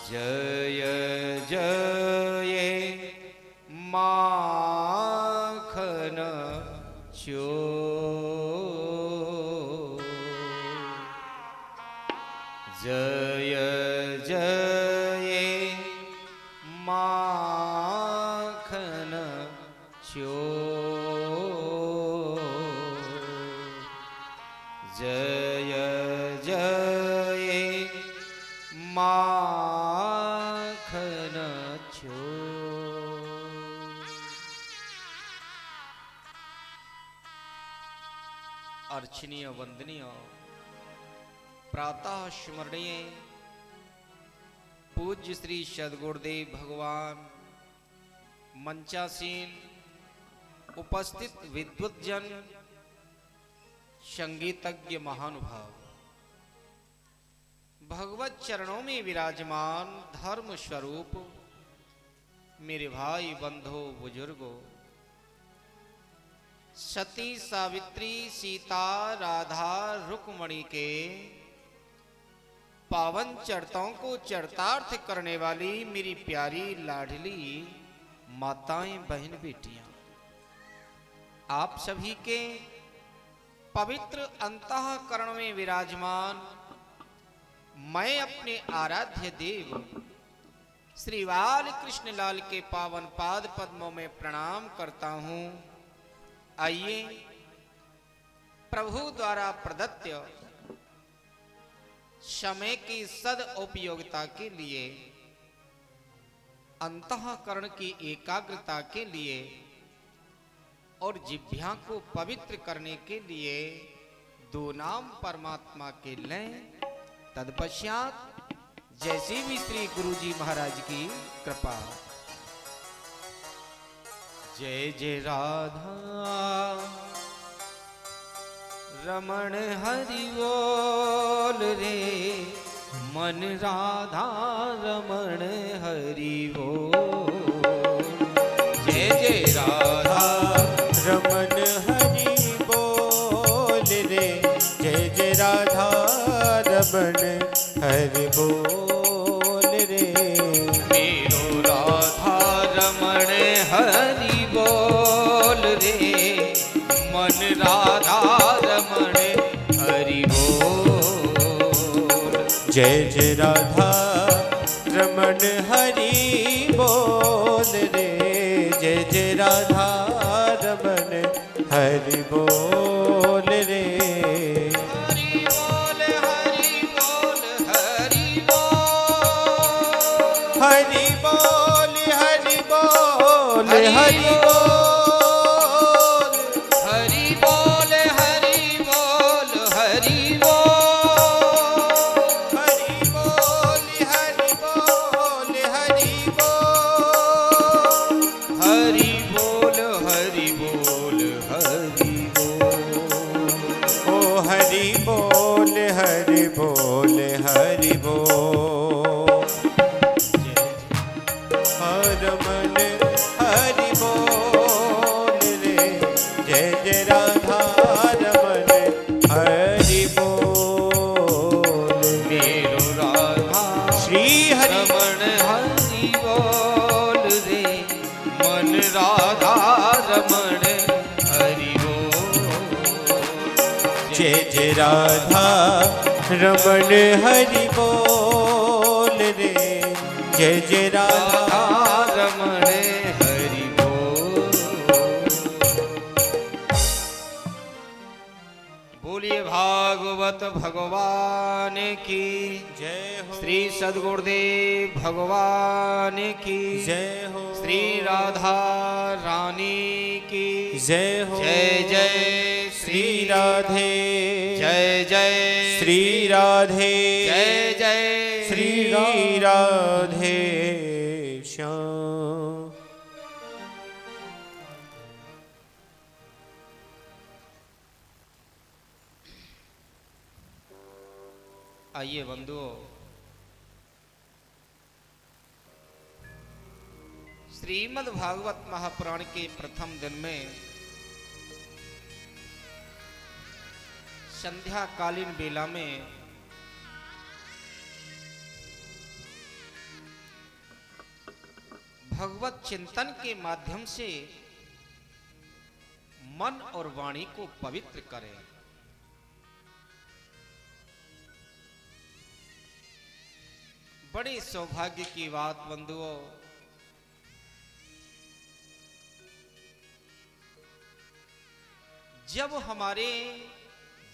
जय जय माखन चोर। जय जय माखन चोर। जय जय माखन चोर। अर्चनीय वंदनीय प्रातः स्मरणीय पूज्य श्री सद्गुरुदेव भगवान, मंचासीन उपस्थित विद्वज्जन, संगीतज्ञ महानुभाव, भगवत चरणों में विराजमान धर्म स्वरूप मेरे भाई बंधु बुजुर्गों, सती सावित्री सीता राधा रुक्मणी के पावन चरित्रों को चरितार्थ करने वाली मेरी प्यारी लाडली माताएं, बहन, बेटियां, आप सभी के पवित्र अंतःकरण में विराजमान मैं अपने आराध्य देव श्री बाल कृष्ण लाल के पावन पाद पद्मों में प्रणाम करता हूं। आइए प्रभु द्वारा प्रदत्त समय की सदउपयोगिता के लिए, अंतःकरण की एकाग्रता के लिए और जिह्वा को पवित्र करने के लिए दो नाम परमात्मा के लें। तत्पश्चात जैसी भी श्री गुरुजी महाराज की कृपा। जय जय राधा रमण हरि बोल रे, मन राधा रमण हरि बोल। जय जय राधा रमन हरि बोल रे, जय जय राधा रमन हरि बोल रे। मेरो राधा रमण हरि बोल रे, मन राधा रमण हरि बोल। जय जय राधा रमन हरि बोल रे, जय जय राधा रमन हरि बोल रे। हरि बोल हरि बोल हरि बोल। हरि बोल हरि बोल हरि हरि बोल। हरि बोल हरि बोल हरि बोल। हरि बोल हरि बोल हरि बोल। हरि बोल हरि बोल हरि बोल। ओ हरि बोल हरि बोल हरि बोल। रमन हरि बोल रे, जय जय राधा रमन हरि बोल। मेरो राधा श्री हरि रमण हरि बोल रे, मन राधा रमण हरि बोल। जय जय राधा रमन हरि बोल रे, जय जय राधा रमण हरि बोल। बोलिए भागवत भगवान की जय हो। श्री सद्गुरुदेव भगवान की जय हो। श्री राधा रानी की जय हो। जय जय श्री राधे, जय जय श्री राधे, जय जय श्री राधे श्याम। आइए बंधुओं, श्रीमद् भागवत महापुराण के प्रथम दिन में संध्या कालीन बेला में भगवत चिंतन के माध्यम से मन और वाणी को पवित्र करें। बड़े सौभाग्य की बात बंधुओं, जब हमारे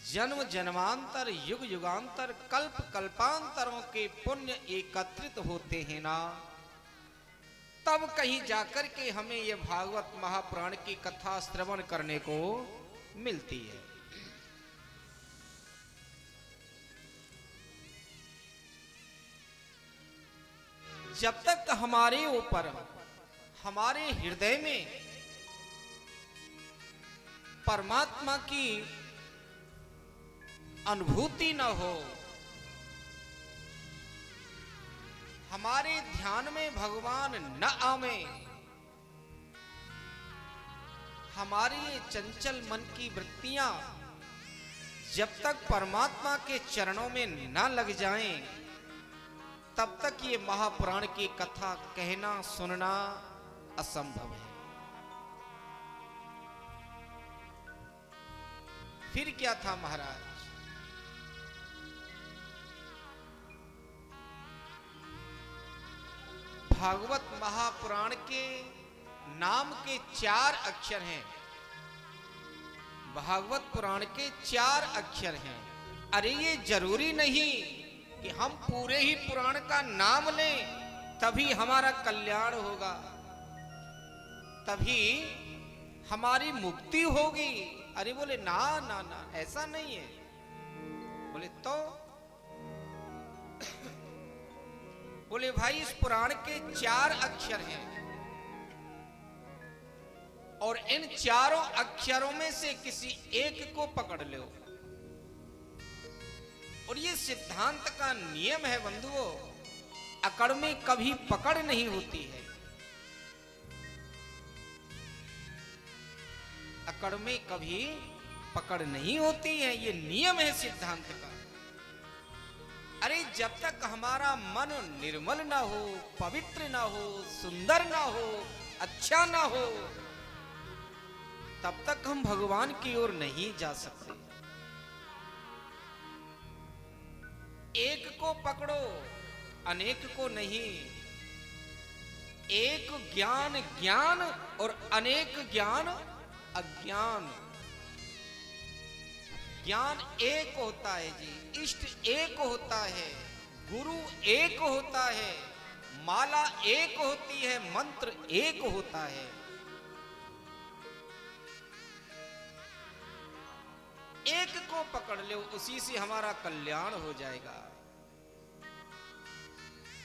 जन्म जन्मांतर युग युगांतर कल्प कल्पांतरों के पुण्य एकत्रित होते हैं ना, तब कहीं जाकर के हमें यह भागवत महापुराण की कथा श्रवण करने को मिलती है। जब तक हमारे ऊपर, हमारे हृदय में परमात्मा की अनुभूति न हो, हमारे ध्यान में भगवान न आवे, हमारी ये चंचल मन की वृत्तियां जब तक परमात्मा के चरणों में न लग जाएं, तब तक ये महापुराण की कथा कहना सुनना असंभव है। फिर क्या था महाराज, भागवत महापुराण के नाम के 4 अक्षर हैं। भागवत पुराण के 4 अक्षर हैं। अरे ये जरूरी नहीं कि हम पूरे ही पुराण का नाम लें तभी हमारा कल्याण होगा, तभी हमारी मुक्ति होगी। अरे बोले ना ना ना, ऐसा नहीं है। बोले तो बोले भाई इस पुराण के 4 अक्षर हैं और इन चारों अक्षरों में से किसी एक को पकड़ लो। और ये सिद्धांत का नियम है बंधुओं, अकड़ में कभी पकड़ नहीं होती है। अकड़ में कभी पकड़ नहीं होती है, ये नियम है सिद्धांत का। अरे जब तक हमारा मन निर्मल ना हो, पवित्र ना हो, सुंदर ना हो, अच्छा ना हो, तब तक हम भगवान की ओर नहीं जा सकते। एक को पकड़ो, अनेक को नहीं। एक ज्ञान ज्ञान और अनेक ज्ञान अज्ञान। ज्ञान एक होता है जी, इष्ट एक होता है, गुरु एक होता है, माला एक होती है, मंत्र एक होता है। एक को पकड़ लो, उसी से हमारा कल्याण हो जाएगा।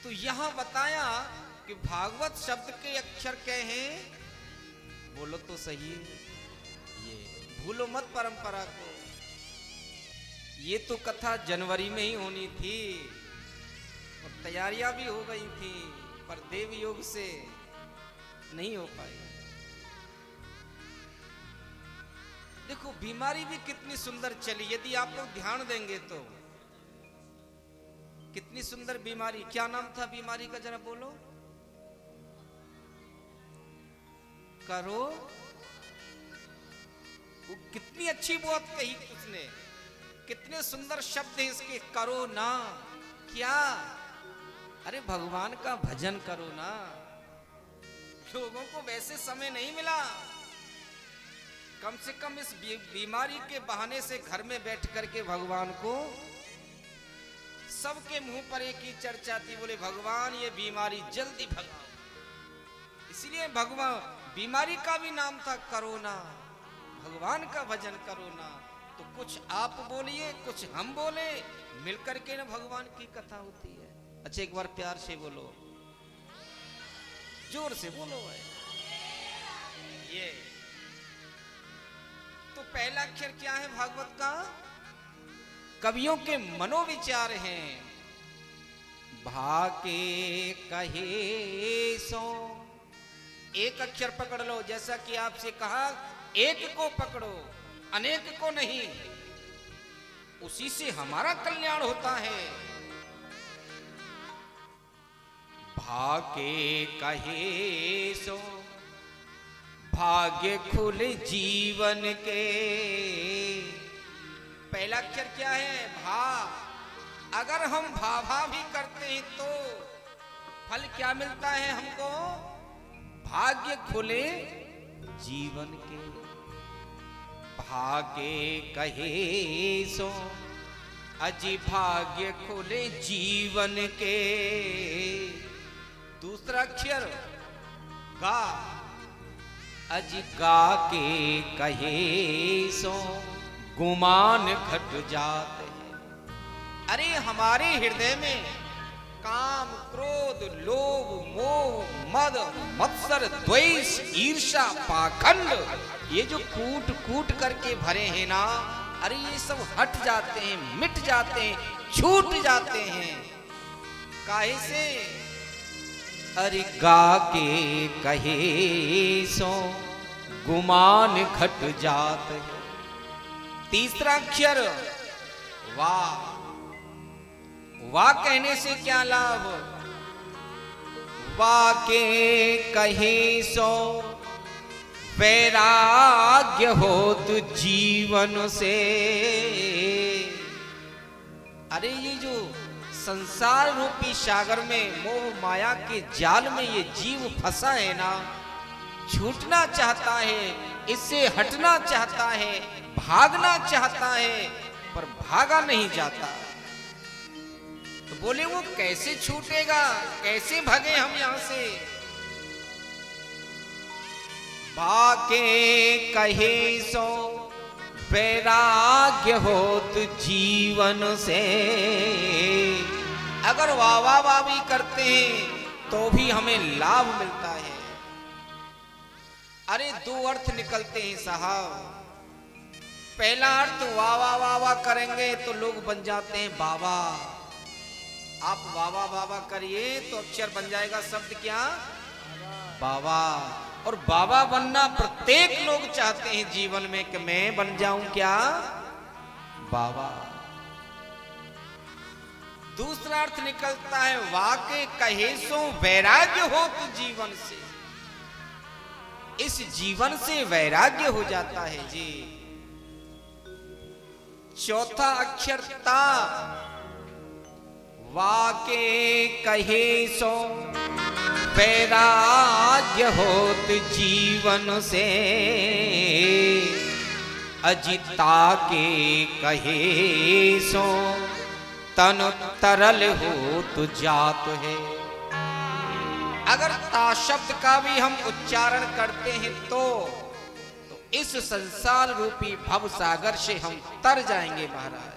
तो यहां बताया कि भागवत शब्द के अक्षर क्या हैं, बोलो तो सही। ये भूलो मत परंपरा को। ये तो कथा जनवरी में ही होनी थी और तैयारियां भी हो गई थी, पर देव योग से नहीं हो पाई। देखो बीमारी भी कितनी सुंदर चली, यदि आप लोग ध्यान देंगे तो। कितनी सुंदर बीमारी, क्या नाम था बीमारी का जरा बोलो। करो, वो कितनी अच्छी बात कही उसने, कितने सुंदर शब्द हैं इसके। करो ना क्या, अरे भगवान का भजन करो ना। लोगों को वैसे समय नहीं मिला, कम से कम इस बीमारी के बहाने से घर में बैठ करके भगवान को, सबके मुंह पर एक ही चर्चा थी, बोले भगवान ये बीमारी जल्दी भगाओ। इसलिए भगवान बीमारी का भी नाम था करोना। भगवान का भजन करो ना। तो कुछ आप बोलिए, कुछ हम बोले, मिलकर के ना भगवान की कथा होती है। अच्छा एक बार प्यार से बोलो, जोर से बोलो है। ये तो पहला अक्षर क्या है भागवत का, कवियों के मनोविचार हैं। भाके कहे सो, एक अक्षर पकड़ लो, जैसा कि आपसे कहा एक को पकड़ो, अनेक को नहीं। उसी से हमारा कल्याण होता है। भागे कहे सो भाग्य खुल जीवन के। पहला अक्षर क्या है? भा। अगर हम भाभा भी करते हैं तो फल क्या मिलता है हमको? भाग्य खुले जीवन के। भागे कहे सो अजी भाग्य खुले जीवन के। दूसरा अक्षर गा। अजी गा के कहे सो गुमान घट जाते हैं। अरे हमारे हृदय में काम, क्रोध, लोभ, मोह, मद, मत्सर, द्वेष, ईर्ष्या, पाखंड, ये जो कूट कूट करके भरे हैं ना, अरे ये सब हट जाते हैं, मिट जाते हैं, छूट जाते हैं। काहे से? अरे गा के कहे सो गुमान घट जाते हैं। तीसरा अक्षर वाह। वाह कहने से क्या लाभ? वाह के कहे सो वैराग्य होत जीवन से। अरे ये जो संसार रूपी सागर में मोह माया के जाल में ये जीव फंसा है ना, छूटना चाहता है, इससे हटना चाहता है, भागना चाहता है, पर भागा नहीं जाता। तो बोले वो कैसे छूटेगा, कैसे भागे हम यहां से? भागे कहे सो वैराग्य होत जीवन से। अगर वाह वाह भी करते हैं तो भी हमें लाभ मिलता है। अरे दो अर्थ निकलते हैं साहब। पहला अर्थ वाह वाह वाह वाह करेंगे तो लोग बन जाते हैं बाबा। आप बाबा बाबा करिए तो अक्षर बन जाएगा शब्द क्या? बाबा। और बाबा बनना प्रत्येक लोग चाहते हैं जीवन में कि मैं बन जाऊं क्या? बाबा। दूसरा अर्थ निकलता है वाके कहे सो वैराग्य हो तो जीवन से। इस जीवन से वैराग्य हो जाता है जी। चौथा अक्षर ता। वाके कहे सो वैराग्य होत जीवन से। अजिता के कहे सो तन तरल हो तो जात है। अगर ता शब्द का भी हम उच्चारण करते हैं तो इस संसार रूपी भव सागर से हम तर जाएंगे महाराज।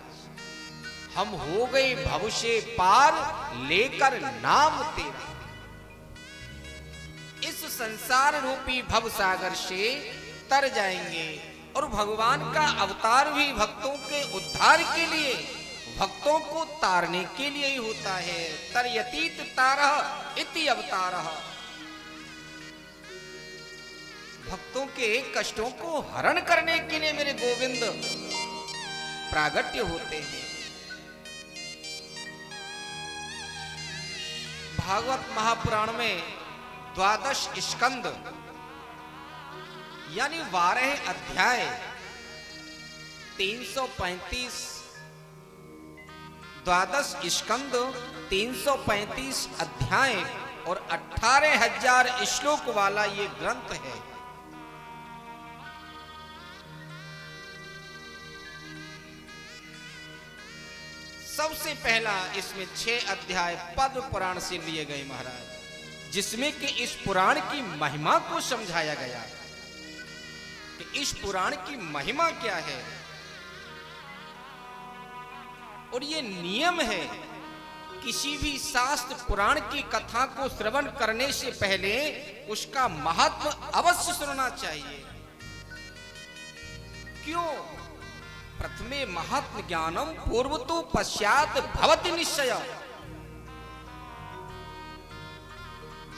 हम हो गए भव से पार लेकर नाम तेरा। इस संसार रूपी भव सागर से तर जाएंगे। और भगवान का अवतार भी भक्तों के उद्धार के लिए, भक्तों को तारने के लिए ही होता है। तरयतीत तारः इति अवतारः। भक्तों के कष्टों को हरण करने के लिए मेरे गोविंद प्रागट्य होते हैं। भागवत महापुराण में 12 स्कंद यानी 12 अध्याय 335 12 स्कंद 335 अध्याय और 18,000 श्लोक वाला ये ग्रंथ है। सबसे पहला इसमें 6 अध्याय पद्म पुराण से लिए गए महाराज, जिसमें कि इस पुराण की महिमा को समझाया गया कि इस पुराण की महिमा क्या है। और ये नियम है, किसी भी शास्त्र पुराण की कथा को श्रवण करने से पहले उसका महत्व अवश्य सुनना चाहिए। क्यों? प्रथमे महात्म ज्ञानम पूर्वतो पश्चात भवति निश्चय।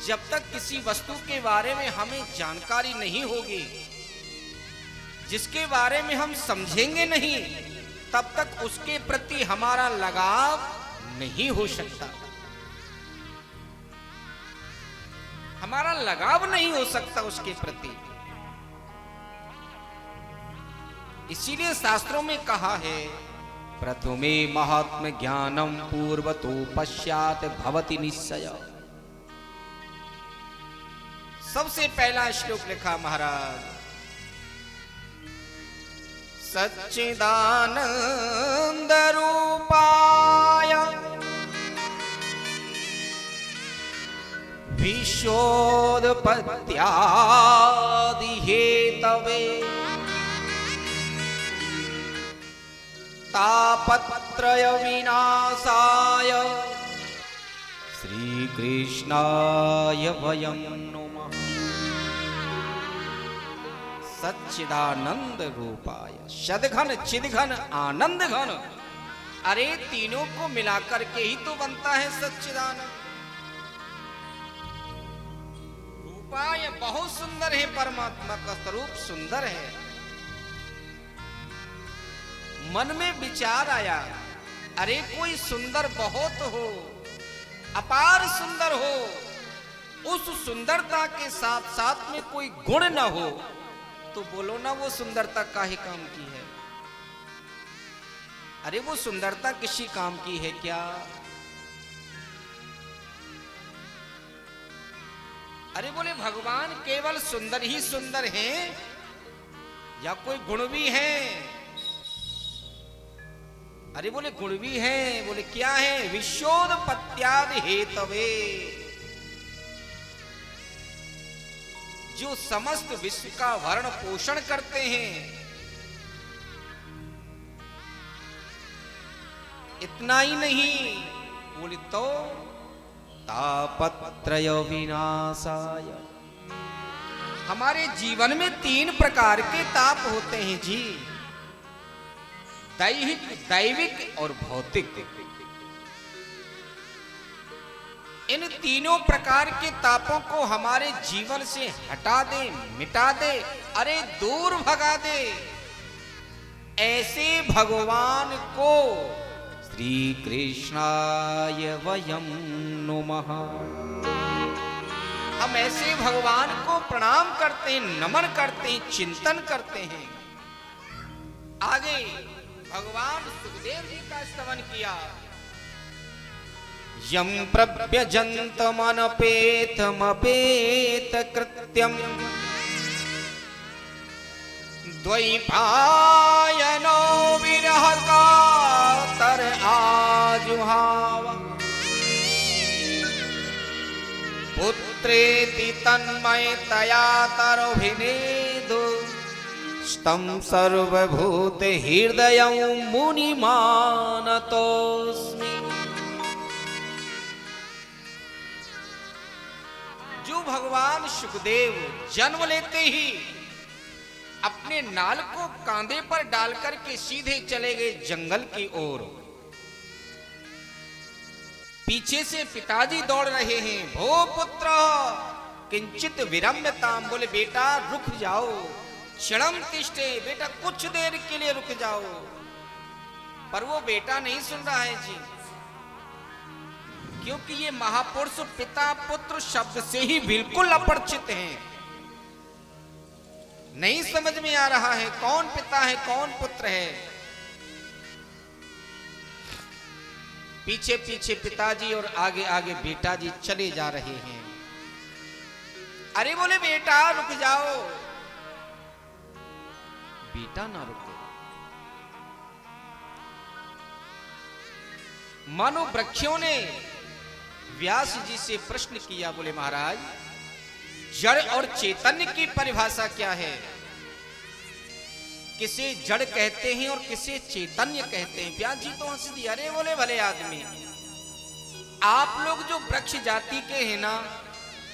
जब तक किसी वस्तु के बारे में हमें जानकारी नहीं होगी, जिसके बारे में हम समझेंगे नहीं, तब तक उसके प्रति हमारा लगाव नहीं हो सकता। हमारा लगाव नहीं हो सकता उसके प्रति। इसीलिए शास्त्रों में कहा है, प्रथमे महात्म ज्ञानम पूर्वतो पश्चात भवति निश्चय। सबसे पहला श्लोक लिखा महाराज, सच्चिदानंद रूपाय विश्वोत्पत्त्यादि हेतवे तापत्रय विनाशाय श्री कृष्णाय वयं नमः। सच्चिदानंद रूपाय, सद्घन चिद्घन आनंद घन, अरे तीनों को मिलाकर के ही तो बनता है सच्चिदानंद। रूपाय बहुत सुंदर है, परमात्मा का स्वरूप सुंदर है। मन में विचार आया, अरे कोई सुंदर बहुत हो, अपार सुंदर हो, उस सुंदरता के साथ साथ में कोई गुण न हो, तो बोलो ना वो सुंदरता काहे काम की है? अरे वो सुंदरता किसी काम की है क्या? अरे बोले भगवान केवल सुंदर ही सुंदर हैं या कोई गुण भी हैं? अरे बोले गुण भी हैं। बोले क्या है? विश्वोत्पत्त्यादि हेतवे, जो समस्त विश्व का भरण पोषण करते हैं। इतना ही नहीं, बोले तो तापत्रय विनाशाय, हमारे जीवन में 3 प्रकार के ताप होते हैं जी, दैहिक, दैविक और भौतिक। इन तीनों प्रकार के तापों को हमारे जीवन से हटा दे, मिटा दे, अरे दूर भगा दे। ऐसे भगवान को श्री कृष्णाय वयं नमः, हम ऐसे भगवान को प्रणाम करते हैं, नमन करते हैं, चिंतन करते हैं। आगे भगवान सुखदेव जी का स्तवन किया, यम प्रव्यजन्तमनपेतमपेत कृत्यम द्वैपायनो विरह कातर आजुहाव पुत्रेति तन्मयतया तरोभिनेदु तं सर्वभूत हृदयं मुनिमानतोस्मि। जो भगवान सुखदेव जन्म लेते ही अपने नाल को कांधे पर डालकर के सीधे चले गए जंगल की ओर। पीछे से पिताजी दौड़ रहे हैं, भो पुत्र किंचित विरम्यताम, बोले बेटा रुक जाओ, क्षणम तिष्ठे, बेटा कुछ देर के लिए रुक जाओ। पर वो बेटा नहीं सुन रहा है जी, क्योंकि ये महापुरुष पिता पुत्र शब्द से ही बिल्कुल अपरिचित हैं। नहीं समझ में आ रहा है कौन पिता है कौन पुत्र है। पीछे पीछे पिताजी और आगे आगे बेटा जी चले जा रहे हैं। अरे बोले बेटा रुक जाओ, बेटा ना रुके। मानो वृक्षों ने व्यास जी से प्रश्न किया, बोले महाराज जड़ और चैतन्य की परिभाषा क्या है? किसे जड़ कहते हैं और किसे चैतन्य कहते हैं? व्यास जी तो हंस दिया, अरे बोले भले आदमी, आप लोग जो वृक्ष जाति के हैं ना,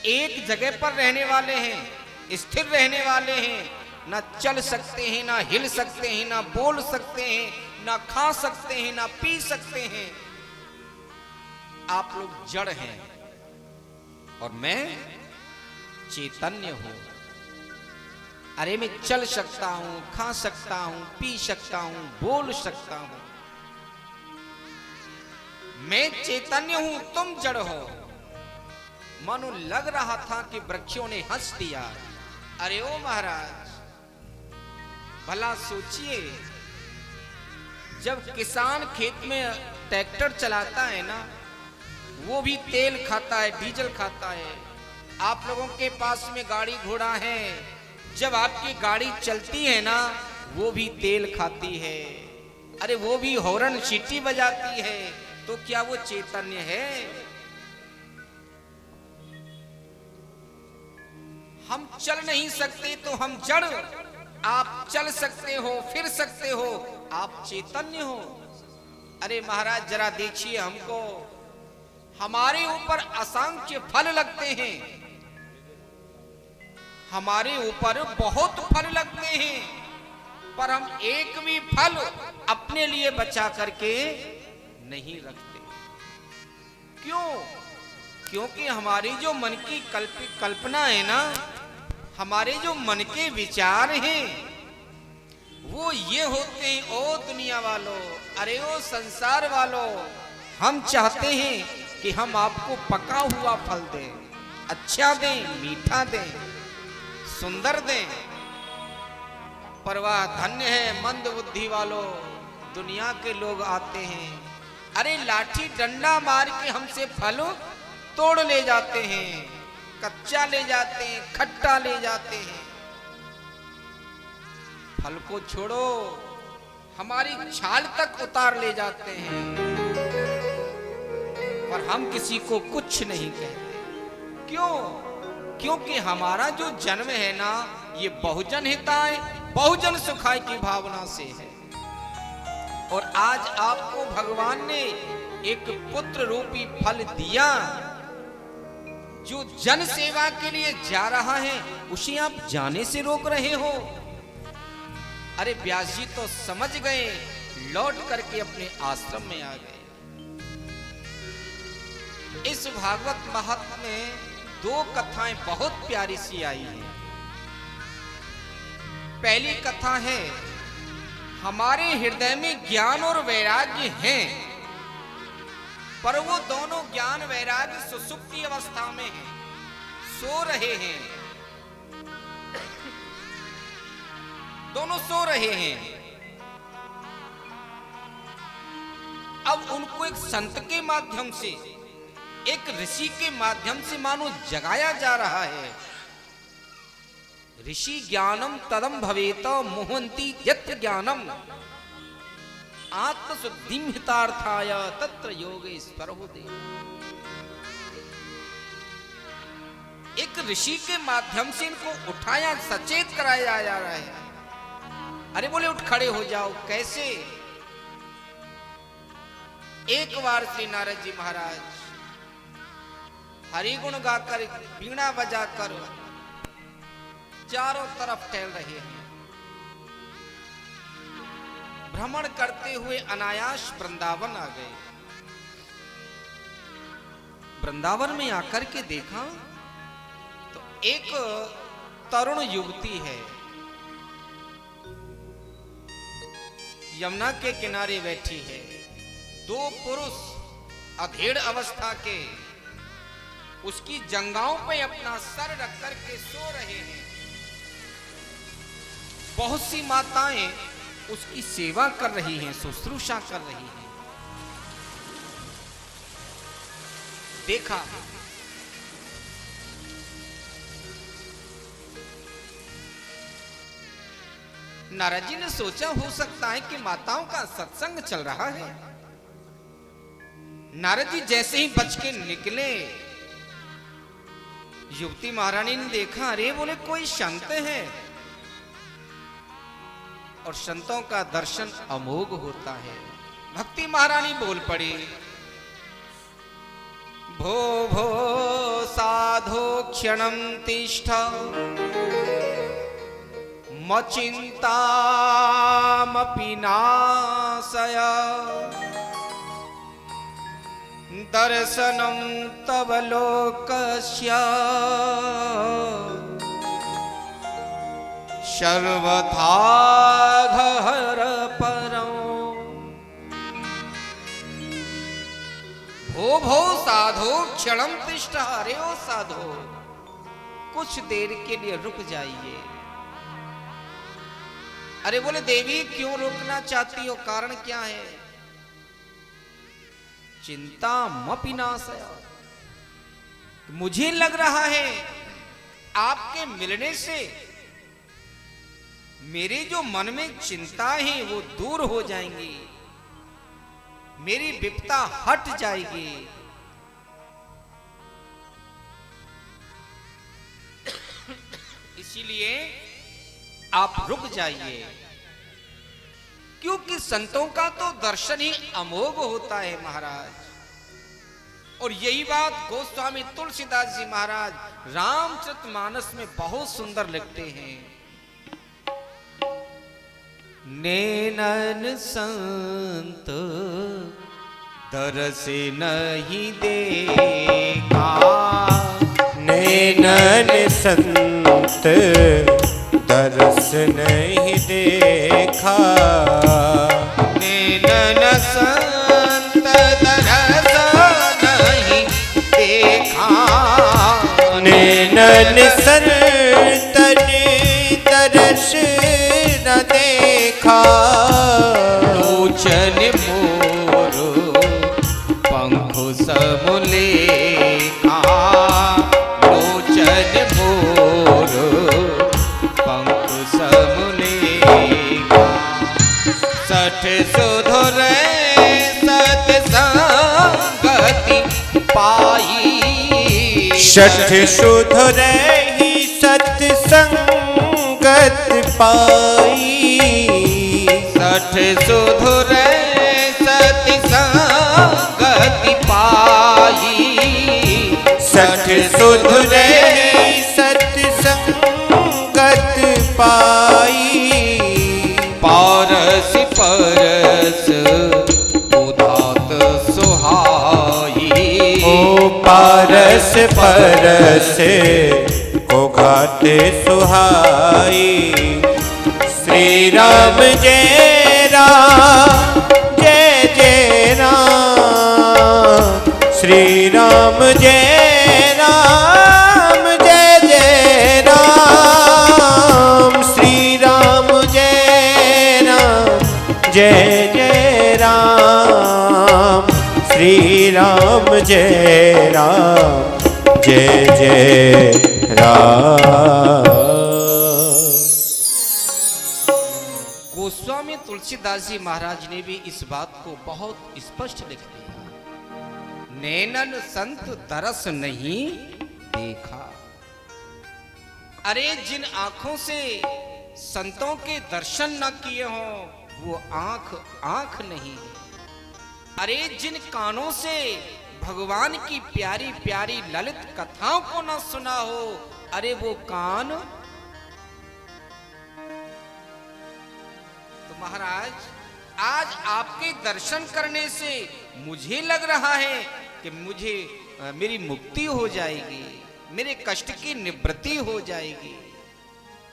एक जगह पर रहने वाले हैं, स्थिर रहने वाले हैं, ना चल सकते हैं, ना हिल सकते हैं, ना बोल सकते हैं, ना खा सकते हैं, ना पी सकते हैं। आप लोग जड़ हैं और मैं चैतन्य हूं। अरे मैं चल सकता हूं, खा सकता हूं, पी सकता हूं, बोल सकता हूं। मैं चैतन्य हूं, तुम जड़ हो। मानो लग रहा था कि वृक्षों ने हंस दिया। अरे ओ महाराज, भला सोचिए, जब किसान खेत में ट्रैक्टर चलाता है ना, वो भी तेल खाता है, डीजल खाता है। आप लोगों के पास में गाड़ी घोड़ा है, जब आपकी गाड़ी चलती है ना, वो भी तेल खाती है। अरे वो भी हॉर्न सीटी बजाती है, तो क्या वो चैतन्य है? हम चल नहीं सकते तो हम जड़, आप चल सकते हो, फिर सकते हो, आप चैतन्य हो। अरे महाराज जरा देखिए हमको, हमारे ऊपर असंख्य फल लगते हैं, हमारे ऊपर बहुत फल लगते हैं, पर हम एक भी फल अपने लिए बचा करके नहीं रखते। क्यों? क्योंकि हमारी जो मन की कल्पना है ना, हमारे जो मन के विचार हैं, वो ये होते हैं, ओ दुनिया वालों, अरे ओ संसार वालों, हम चाहते हैं कि हम आपको पका हुआ फल दें, अच्छा दें, मीठा दें, सुंदर दें। पर वह धन्य है मंद बुद्धि वालों, दुनिया के लोग आते हैं, अरे लाठी डंडा मार के हमसे फल तोड़ ले जाते हैं, कच्चा ले जाते हैं, खट्टा ले जाते हैं। फल को छोड़ो, हमारी छाल तक उतार ले जाते हैं, पर हम किसी को कुछ नहीं कहते। क्यों? क्योंकि हमारा जो जन्म है ना, ये बहुजन हिताय बहुजन सुखाय की भावना से है। और आज आपको भगवान ने एक पुत्र रूपी फल दिया, जो जन सेवा के लिए जा रहा है, उसे आप जाने से रोक रहे हो। अरे व्यास जी तो समझ गए, लौट करके अपने आश्रम में आ गए। इस भागवत महत्व में दो कथाएं बहुत प्यारी सी आई हैं। पहली कथा है, हमारे हृदय में ज्ञान और वैराग्य हैं, पर वो दोनों ज्ञान वैराग्य सुसुप्ति अवस्था में हैं, सो रहे हैं, दोनों सो रहे हैं। अब उनको एक संत के माध्यम से, एक ऋषि के माध्यम से मानो जगाया जा रहा है। ऋषि ज्ञानम तदम भवेत मोहंती यत्र ज्ञानम आत्मशुद्धिं हितार्थाय तत्र योगेश्वरो देव। एक ऋषि के माध्यम से इनको उठाया, सचेत कराया जा रहा है। अरे बोले उठ खड़े हो जाओ। कैसे? एक बार श्री नारद जी महाराज हरिगुण गाकर, वीणा बजाकर चारों तरफ टहल रहे हैं। भ्रमण करते हुए अनायास वृंदावन आ गए। वृंदावन में आकर के देखा तो एक तरुण युवती है, यमुना के किनारे बैठी है। दो पुरुष अधेड़ अवस्था के उसकी जंघाओं पे अपना सर रख करके सो रहे हैं। बहुत सी माताएं उसकी सेवा कर रही हैं, शुश्रूषा कर रही हैं। देखा नारद जी ने सोचा हो सकता है कि माताओं का सत्संग चल रहा है। नारद जी जैसे ही बच के निकले, युवती महारानी ने देखा, अरे बोले कोई संत है। और संतों का दर्शन अमोघ होता है। भक्ति महारानी बोल पड़ी, भो भो साधो क्षणं तिष्ठ मचिंतामपि नाशय दर्शनं तव लोकस्य सर्वथा घर परं हो भो साधो क्षणम तिष्ठ, अरे ओ साधो कुछ देर के लिए रुक जाइए। अरे बोले देवी क्यों रुकना चाहती हो, कारण क्या है? चिंता मपिनाशय, मुझे लग रहा है आपके मिलने से मेरे जो मन में चिंता है वो दूर हो जाएंगी, मेरी विपदा हट जाएगी। इसीलिए आप रुक जाइए, क्योंकि संतों का तो दर्शन ही अमोघ होता है महाराज। और यही बात गोस्वामी तुलसीदास जी महाराज रामचरितमानस में बहुत सुंदर लिखते हैं। नैनन संत दरस नहीं देखा, नैनन संत दरस नहीं देखा, नैनन संत दरस नहीं देखा, नैनन संत दरस न देखा, लोचन मोर पंख समलेखा, लोचन मोर पंख समलेखा, सठ सुधर सत्संगति पाई, सठ सुधर ही सत्संगत पाई, सठ सुधर सत्संगति पाई, सठ सुधर ही सत्संगत पाई, पारस परस उदात सुहाई, ओ पारस परस को घाट सुहाई, श्री राम जय राम जय जय राम, श्री राम जय राम जय जय राम, श्री राम जय जय राम, श्री राम जय जय राम। गोस्वामी तुलसीदास जी महाराज ने भी इस बात को बहुत स्पष्ट लिख दिया। नैनन संत दरस नहीं देखा, अरे जिन आंखों से संतों के दर्शन न किए हों वो आंख आंख नहीं है। अरे जिन कानों से भगवान की प्यारी प्यारी ललित कथाओं को न सुना हो, अरे वो कान। तो महाराज आज आपके दर्शन करने से मुझे लग रहा है कि मुझे मेरी मुक्ति हो जाएगी, मेरे कष्ट की निवृत्ति हो जाएगी।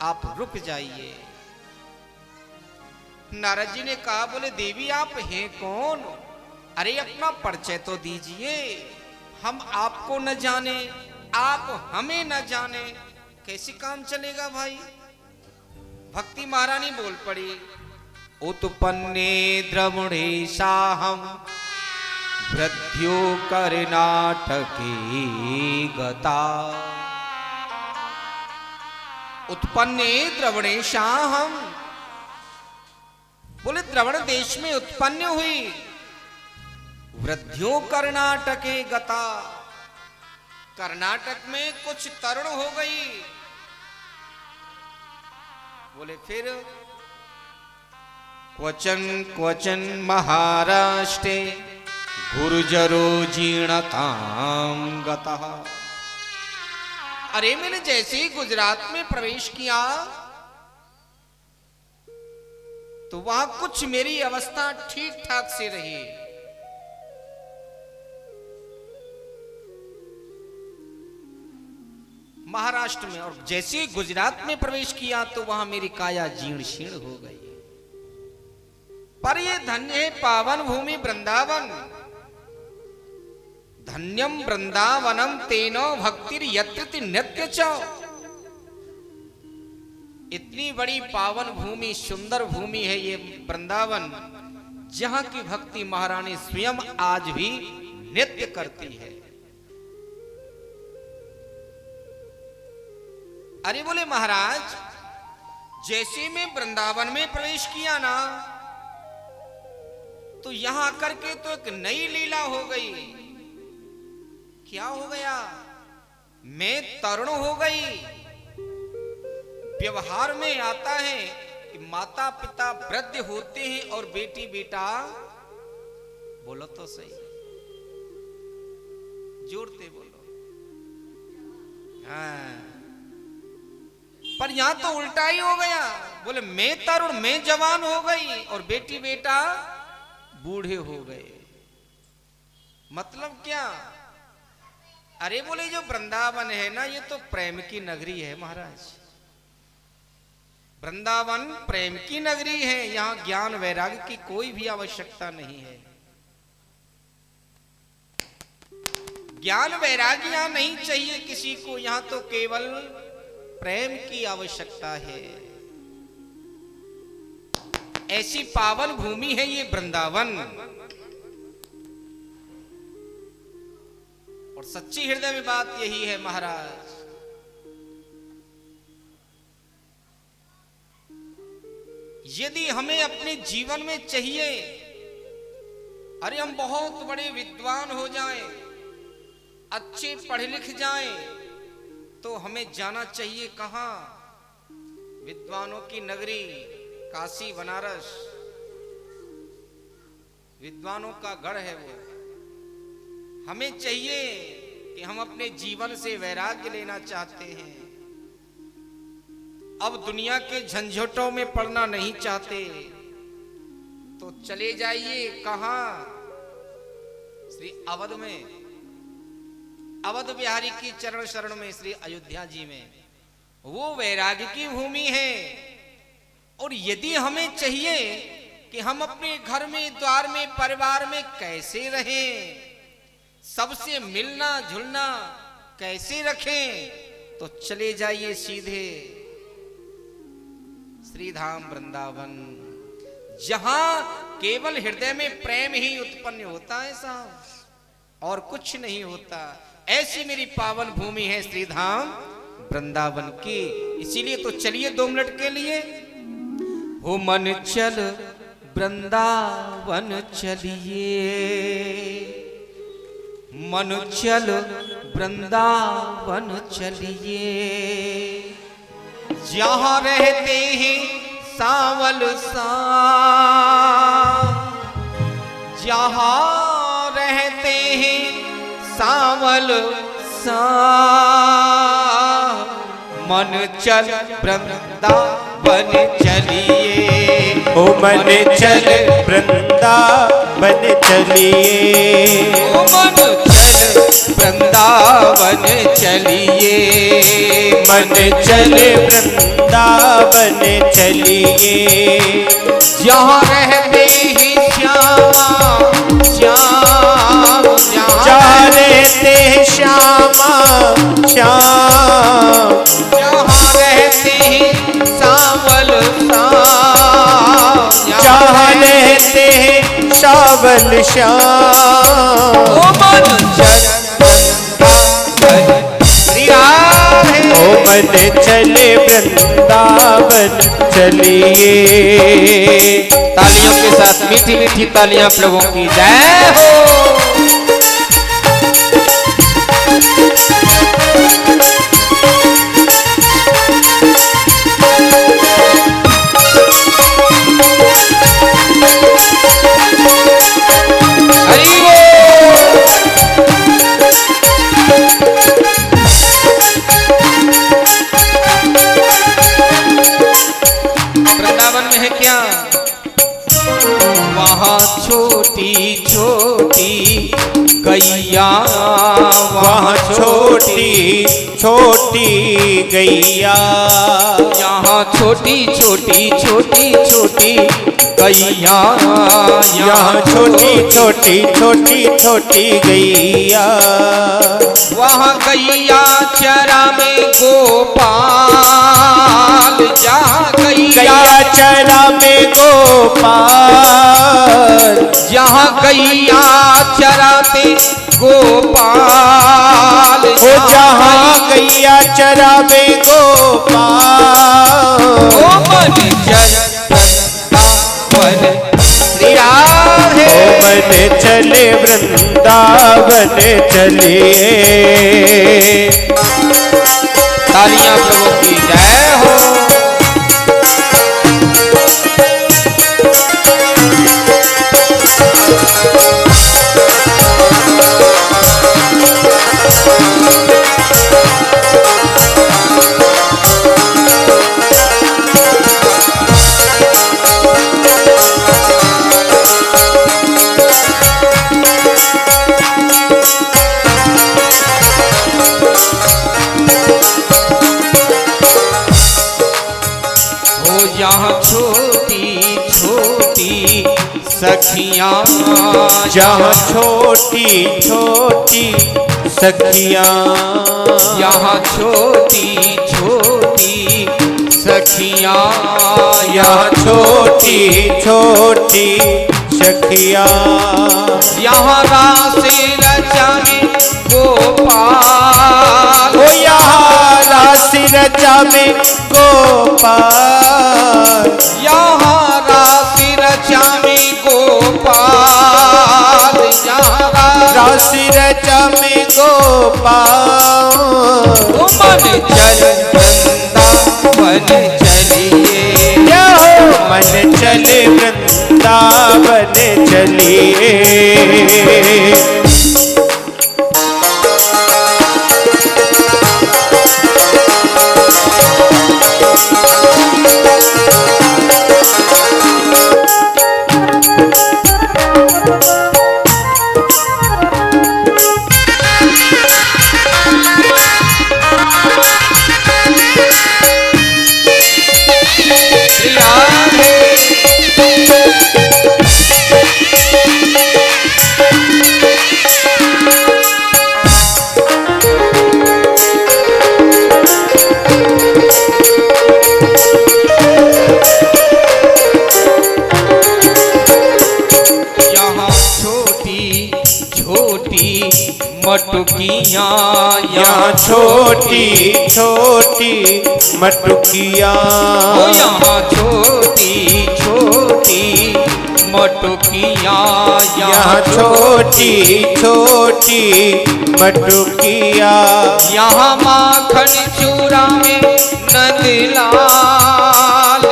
आप रुक जाइए। नारद जी ने कहा, बोले देवी आप हैं कौन? अरे अपना परिचय तो दीजिए, हम आपको न जाने आप हमें न जाने, कैसे काम चलेगा भाई? भक्ति महारानी बोल पड़ी, उत्पन्ने द्रविणेशाहम वृद्ध्यो कर्नाटके गता, उत्पन्ने द्रविणेशाहम, बोले द्रवण देश में उत्पन्न हुई, वृद्धियों कर्नाटके गता, कर्नाटक में कुछ तरुण हो गई। बोले फिर क्वचन क्वचन महाराष्ट्रे गुर्जरो जीर्णताम गतः। अरे मैंने जैसे ही गुजरात में प्रवेश किया तो वहां कुछ मेरी अवस्था ठीक ठाक से रही, महाराष्ट्र में, और जैसे ही गुजरात में प्रवेश किया तो वहां मेरी काया जीर्ण शीर्ण हो गई। पर ये धन्य है पावन भूमि वृंदावन, धन्यम वृंदावनम तेनो भक्तिर यत्र नित्य च। इतनी बड़ी पावन भूमि, सुंदर भूमि है ये वृंदावन, जहां की भक्ति महारानी स्वयं आज भी नित्य करती है। अरे बोले महाराज, जैसे मैं वृंदावन में प्रवेश किया ना, तो यहां आकर के तो एक नई लीला हो गई। क्या हो गया? मैं तरुण हो गई। व्यवहार में आता है कि माता पिता वृद्ध होते हैं और बेटी बेटा, बोलो तो सही, जोड़ते बोलो। हाँ, पर यहां तो उल्टा ही हो गया। बोले मैं तरुण, मैं जवान हो गई और बेटी बेटा बूढ़े हो गए। मतलब क्या? अरे बोले जो वृंदावन है ना, ये तो प्रेम की नगरी है महाराज। वृंदावन प्रेम की नगरी है। यहां ज्ञान वैराग्य की कोई भी आवश्यकता नहीं है। ज्ञान वैराग्य यहां नहीं चाहिए किसी को। यहां तो केवल प्रेम की आवश्यकता है। ऐसी पावन भूमि है ये वृंदावन। और सच्ची हृदय में बात यही है महाराज, यदि हमें अपने जीवन में चाहिए, अरे हम बहुत बड़े विद्वान हो जाएं, अच्छे पढ़े लिख जाएं, तो हमें जाना चाहिए कहां? विद्वानों की नगरी काशी बनारस, विद्वानों का गढ़ है वो। हमें चाहिए कि हम अपने जीवन से वैराग्य लेना चाहते हैं, अब दुनिया के झंझटों में पड़ना नहीं चाहते, तो चले जाइए कहां? श्री अवध में, अवध बिहारी की चरण शरण में, श्री अयोध्या जी में। वो वैराग्य की भूमि है। और यदि हमें चाहिए कि हम अपने घर में, द्वार में, परिवार में कैसे रहें, सबसे मिलना जुलना कैसे रखें, तो चले जाइए सीधे श्रीधाम वृंदावन, जहां केवल हृदय में प्रेम ही उत्पन्न होता है साहब, और कुछ नहीं होता। ऐसी मेरी पावन भूमि है श्रीधाम वृंदावन की। इसीलिए तो चलिए 2 मिनट के लिए, हो मन चल वृंदावन चलिए, मन चल वृंदावन चलिए, जहां रहते हैं सावल साम, जहां रहते हैं सावल साम, मन चल वृंदावन चलिए, ओ मन चल वृंदावन चलिए, ओ मन चल वृंदावन चलिए, मन चल वृंदावन चलिए, जहाँ रहते हैं श्यामा श्याम, जहाँ रहते हैं श्यामा श्याम, जहाँ रहते हैं सावल साम, जहाँ रहते हैं सावल श्याम, ओ मन चल ओ मन चले वृंदावन चलिए। तालियों के साथ मीठी मीठी तालियां आप लोगों की जय हो। हरि बोल। वृंदावन में है क्या? वहाँ छोटी छोटी गैया वहाँ छोटी छोटी गैया, यहाँ छोटी छोटी छोटी छोटी गैया, यहाँ छोटी छोटी छोटी छोटी गैया, वहाँ गैया चरा में गोपाल, जहाँ गैया चरा में गोपाल, जहाँ गैया चराते गोपाल, हो जहाँ गैया चरा में गोपाल, ओ मन श्री राधे, ओ मन चले वृंदावन चलिए। तालियां प्रभु की जय हो। यहाँ छोटी छोटी सखियाँ, जहाँ छोटी छोटी सखियाँ, यहाँ छोटी छोटी सखियाँ, यहाँ छोटी छोटी सखियाँ, यहाँ रास रचा में गोपाल, ओ यहाँ रास रचा में गोपाल, यहाँ रास रचा में गोपाल, यहाँ रास रचा में गोपाल, ओ मन चल वृंदावन चलिए, मन चले वृंदावन चलिए। मटुकियाँ, यहाँ छोटी छोटी मटुकियाँ, ओ यहाँ छोटी छोटी मटुकियाँ, यहाँ छोटी छोटी मटुकियाँ, यहाँ माखन चूरा में नंदलाल,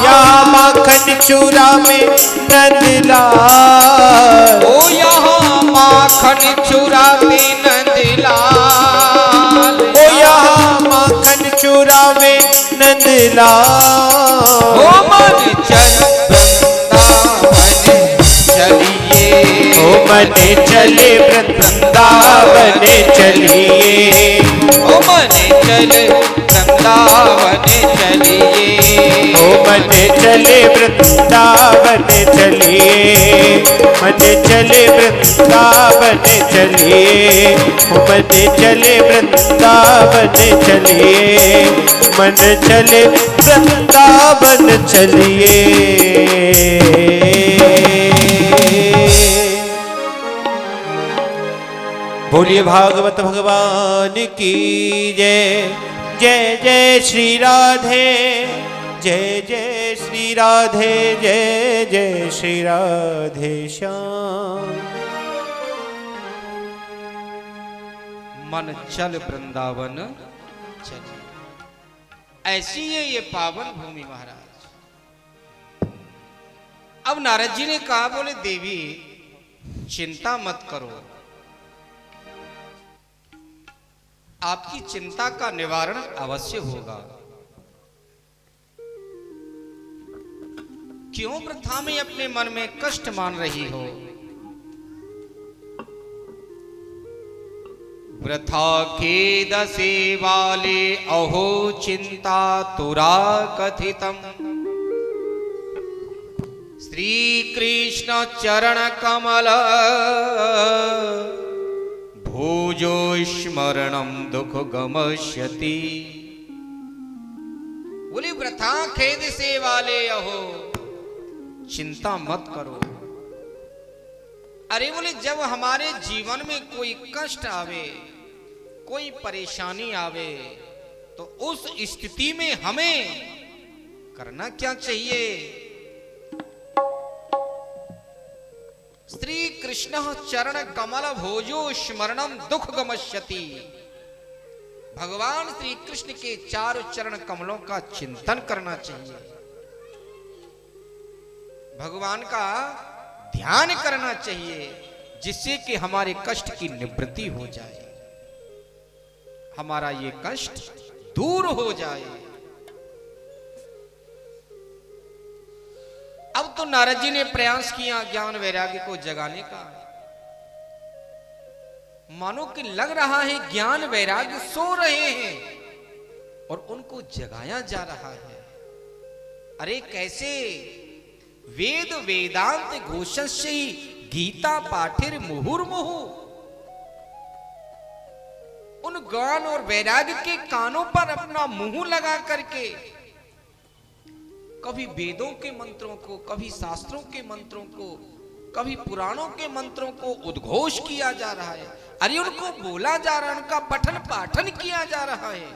यहाँ माखन चूरा में नंदलाल, ओ यहाँ माखन चूरा में नंदलाल, ओ यहाँ माखन चूरा में नंदलाल, ओ मन चल वृंदावन चलिए, ओ मन चले वृंदावन चलिए, ओ मन चल वृंदावन चलिए, ओ मन चले वृंदावन चलिए, मन चले वृंदावन चलिए, ओ मन चले वृंदावन चलिए, मन चले वृंदावन चलिए। बोलिए भागवत भगवान की जय। जय जय श्री राधे, जय जय श्री राधे, जय जय श्री राधे श्याम। मन चल वृंदावन चलिए। ऐसी है ये पावन भूमि महाराज। अब नारद जी ने कहा, बोले देवी चिंता मत करो, आपकी चिंता का निवारण अवश्य होगा। क्यों वृथा में अपने मन में कष्ट मान रही हो? वृथा खेद से वाले अहो चिंता तुरा कथितम। श्री कृष्ण चरण कमल भोजो स्मरणम दुख गमष्यति। बोली वृथा खेद से वाले अहो, चिंता मत करो। अरे बोले जब हमारे जीवन में कोई कष्ट आवे, कोई परेशानी आवे, तो उस स्थिति में हमें करना क्या चाहिए? श्री कृष्ण चरण कमल भोजो स्मरणम दुख गमष्यति। भगवान श्री कृष्ण के चारों चरण कमलों का चिंतन करना चाहिए, भगवान का ध्यान करना चाहिए, जिससे कि हमारे कष्ट की निवृत्ति हो जाए, हमारा ये कष्ट दूर हो जाए। अब तो नारद जी ने प्रयास किया ज्ञान वैराग्य को जगाने का। मानो कि लग रहा है ज्ञान वैराग्य सो रहे हैं और उनको जगाया जा रहा है। अरे कैसे? वेद वेदांत घोषस्य ही गीता पाठिर मुहुर्मुहु। उन ज्ञान और वैराग्य के कानों पर अपना मुंह लगा करके कभी वेदों के मंत्रों को, कभी शास्त्रों के मंत्रों को, कभी पुराणों के मंत्रों को उद्घोष किया जा रहा है। अरे उनको बोला जा रहा है, उनका पठन पाठन किया जा रहा है।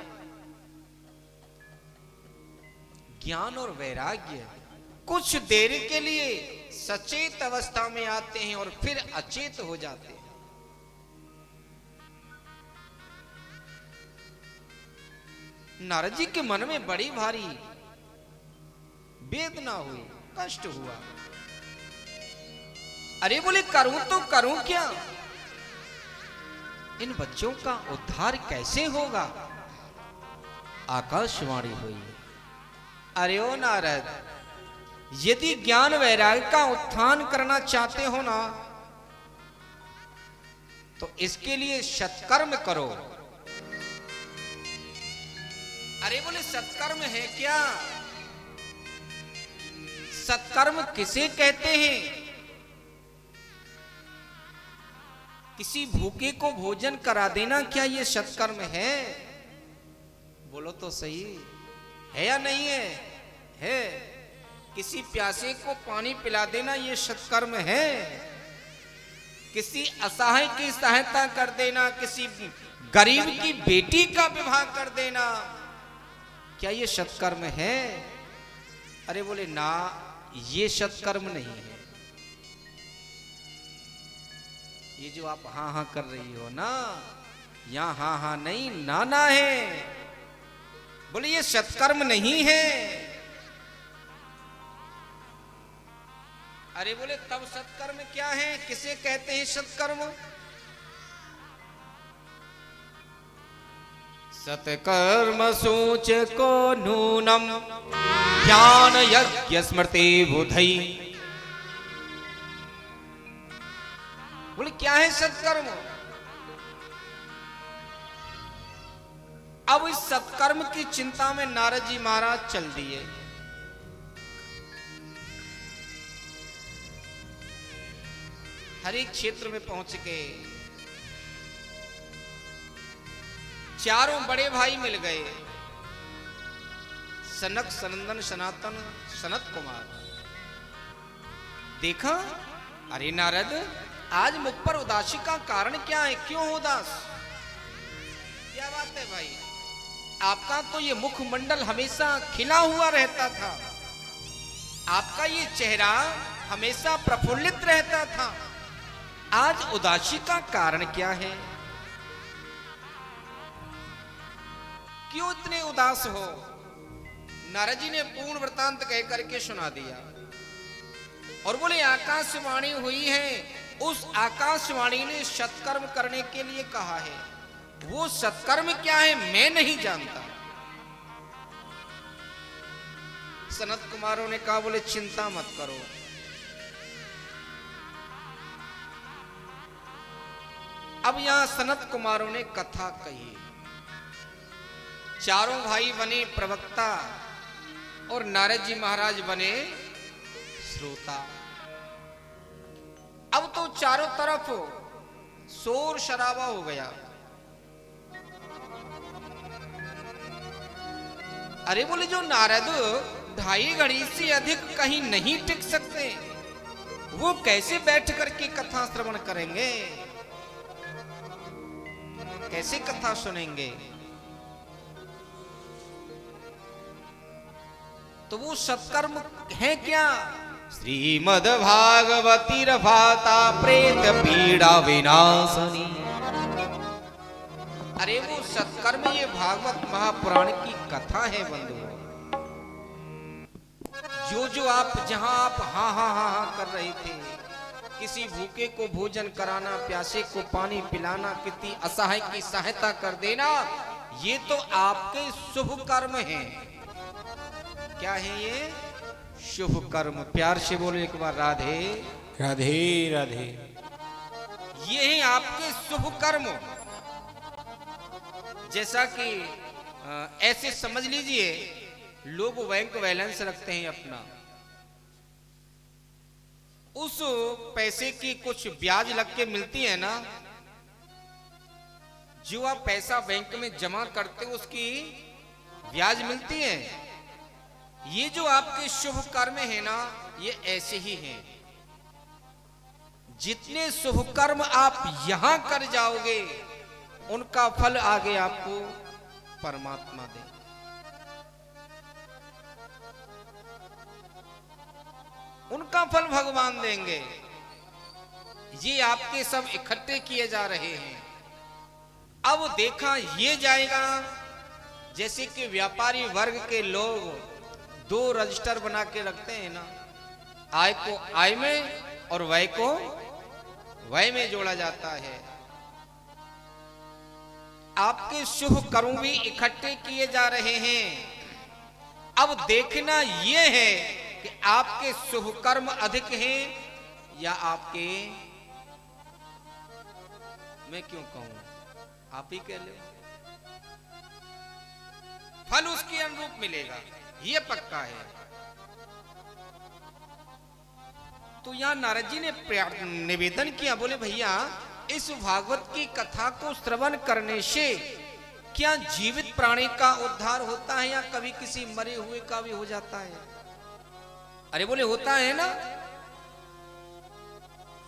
ज्ञान और वैराग्य कुछ देर के लिए सचेत अवस्था में आते हैं और फिर अचेत हो जाते हैं। नारद जी के मन में बड़ी भारी वेदना हुई, कष्ट हुआ। अरे बोले करूं तो करूं क्या? इन बच्चों का उद्धार कैसे होगा? आकाशवाणी हुई, अरे ओ नारद, यदि ज्ञान वैराग्य का उत्थान करना चाहते हो ना, तो इसके लिए सत्कर्म करो। अरे बोले सत्कर्म है क्या? सत्कर्म किसे कहते हैं? किसी भूखे को भोजन करा देना, क्या ये सत्कर्म है? बोलो तो सही, है या नहीं है? है। किसी प्यासे को पानी पिला देना, ये सत्कर्म है। किसी असहाय की सहायता कर देना, किसी गरीब की बेटी का विवाह कर देना, क्या ये सत्कर्म है? अरे बोले ना, ये सत्कर्म नहीं है। ये जो आप हाँ हाँ कर रही हो ना, यहां हाँ हाँ नहीं, ना ना है। बोले ये सत्कर्म नहीं है। अरे बोले तब सत्कर्म क्या है? किसे कहते हैं सत्कर्म? सत्कर्म सोच को नूनम ज्ञान यज्ञ स्मृति बुधई। बोले क्या है सत्कर्म? अब इस सत्कर्म की चिंता में नारद जी महाराज चल दिए। हर एक क्षेत्र में पहुंच के चारों बड़े भाई मिल गए, सनक, सनंदन, सनातन, सनत कुमार। देखा, अरे नारद, आज मुख पर उदासी का कारण क्या है? क्यों उदास? क्या बात है भाई? आपका तो ये मुखमंडल हमेशा खिला हुआ रहता था, आपका ये चेहरा हमेशा प्रफुल्लित रहता था, आज उदासी का कारण क्या है? क्यों इतने उदास हो? नारद जी ने पूर्ण वृतांत कह करके सुना दिया और बोले आकाशवाणी हुई है, उस आकाशवाणी ने सत्कर्म करने के लिए कहा है। वो सत्कर्म क्या है मैं नहीं जानता। सनत कुमारों ने कहा, बोले चिंता मत करो, अब यहां सनत कुमारों ने कथा कही, चारों भाई बने प्रवक्ता और नारद जी महाराज बने श्रोता। अब तो चारों तरफ शोर शराबा हो गया। अरे बोले जो नारद 2.5 घड़ी से अधिक कहीं नहीं टिक सकते, वो कैसे बैठ करके कथा श्रवण करेंगे, कैसे कथा सुनेंगे? तो वो सत्कर्म है क्या? श्रीमद् भागवती रफाता प्रेत पीड़ा विनाशनी। अरे वो सत्कर्म ये भागवत महापुराण की कथा है बंधु। जो आप जहां आप हाँ हाँ हाँ हाँ कर रहे थे, किसी भूखे को भोजन कराना, प्यासे को पानी पिलाना, किसी असहाय की सहायता कर देना, ये तो आपके शुभ कर्म हैं। क्या है ये? शुभ कर्म। प्यार से बोलो एक बार, राधे राधे राधे। ये है आपके शुभ कर्म। जैसा कि ऐसे समझ लीजिए, लोग बैंक बैलेंस रखते हैं अपना, उस पैसे की कुछ ब्याज लग के मिलती है ना, जो आप पैसा बैंक में जमा करते हो उसकी ब्याज मिलती है। ये जो आपके शुभ कर्म है ना, ये ऐसे ही हैं। जितने शुभ कर्म आप यहां कर जाओगे, उनका फल आगे आपको परमात्मा दे। उनका फल भगवान देंगे। ये आपके सब इकट्ठे किए जा रहे हैं। अब देखा ये जाएगा, जैसे कि व्यापारी वर्ग के लोग 2 रजिस्टर बना के रखते हैं ना, आय को आय में और व्यय को व्यय में जोड़ा जाता है। आपके शुभ कर्म भी इकट्ठे किए जा रहे हैं। अब देखना यह है कि आपके शुभ कर्म अधिक हैं या आपके, मैं क्यों कहूं, आप ही कह लो, फल उसके अनुरूप मिलेगा, ये पक्का है। तो यहां नारद जी ने निवेदन किया, बोले भैया इस भागवत की कथा को श्रवण करने से क्या जीवित प्राणी का उद्धार होता है या कभी किसी मरे हुए का भी हो जाता है? अरे बोले होता है ना।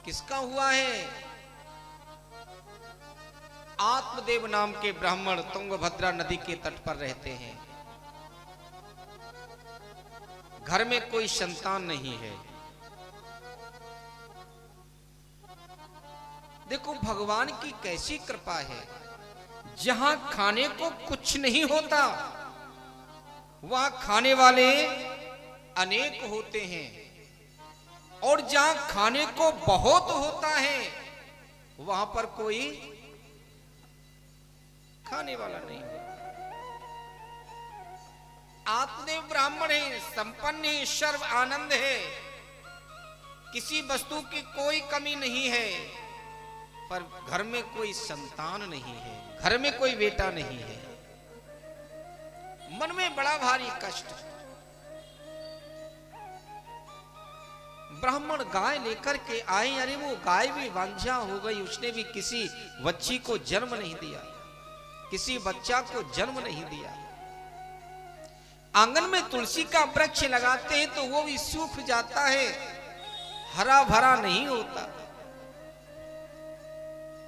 किसका हुआ है? आत्मदेव नाम के ब्राह्मण तुंगभद्रा नदी के तट पर रहते हैं। घर में कोई संतान नहीं है। देखो भगवान की कैसी कृपा है, जहां खाने को कुछ नहीं होता, वहां खाने वाले अनेक होते हैं, और जहां खाने को बहुत होता है, वहां पर कोई खाने वाला नहीं है। आत्मदेव ब्राह्मण है, संपन्न है, सर्व आनंद है, किसी वस्तु की कोई कमी नहीं है, पर घर में कोई संतान नहीं है, घर में कोई बेटा नहीं है। मन में बड़ा भारी कष्ट। ब्राह्मण गाय लेकर के आए, अरे वो गाय भी वांझा हो गई, उसने भी किसी बच्ची को जन्म नहीं दिया, किसी बच्चा को जन्म नहीं दिया। आंगन में तुलसी का वृक्ष लगाते हैं तो वो भी सूख जाता है, हरा भरा नहीं होता,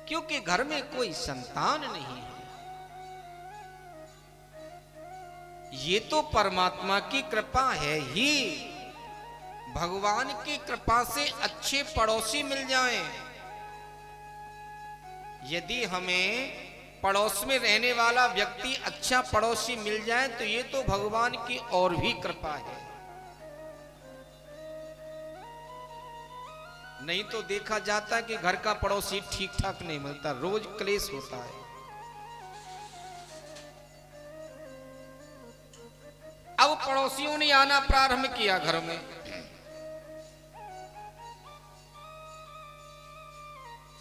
क्योंकि घर में कोई संतान नहीं है। ये तो परमात्मा की कृपा है ही। भगवान की कृपा से अच्छे पड़ोसी मिल जाएं। यदि हमें पड़ोस में रहने वाला व्यक्ति अच्छा पड़ोसी मिल जाए तो ये तो भगवान की और भी कृपा है। नहीं तो देखा जाता कि घर का पड़ोसी ठीक ठाक नहीं मिलता, रोज क्लेश होता है। अब पड़ोसियों ने आना प्रारंभ किया घर में।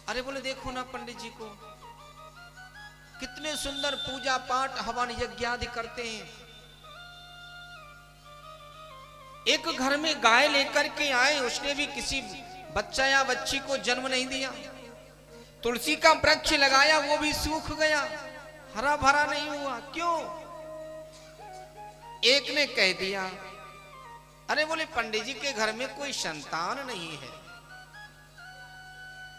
अरे बोले देखो ना पंडित जी को, कितने सुंदर पूजा पाठ हवन यज्ञ आदि करते हैं। एक घर में गाय लेकर के आए, उसने भी किसी बच्चा या बच्ची को जन्म नहीं दिया। तुलसी का वृक्ष लगाया, वो भी सूख गया, हरा भरा नहीं हुआ। क्यों? एक ने कह दिया, अरे बोले पंडित जी के घर में कोई संतान नहीं है,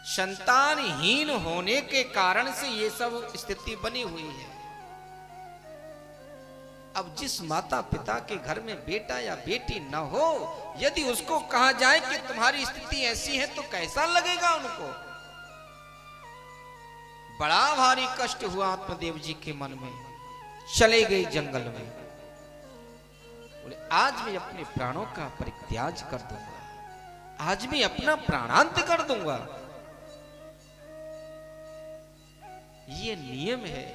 संतानहीन होने के कारण से ये सब स्थिति बनी हुई है। अब जिस माता पिता के घर में बेटा या बेटी न हो, यदि उसको कहा जाए कि तुम्हारी स्थिति ऐसी है, तो कैसा लगेगा उनको? बड़ा भारी कष्ट हुआ आत्मदेव जी के मन में। चले गए जंगल में, बोले आज मैं अपने प्राणों का परित्याग कर दूंगा, आज मैं अपना प्राणांत कर दूंगा। ये नियम है।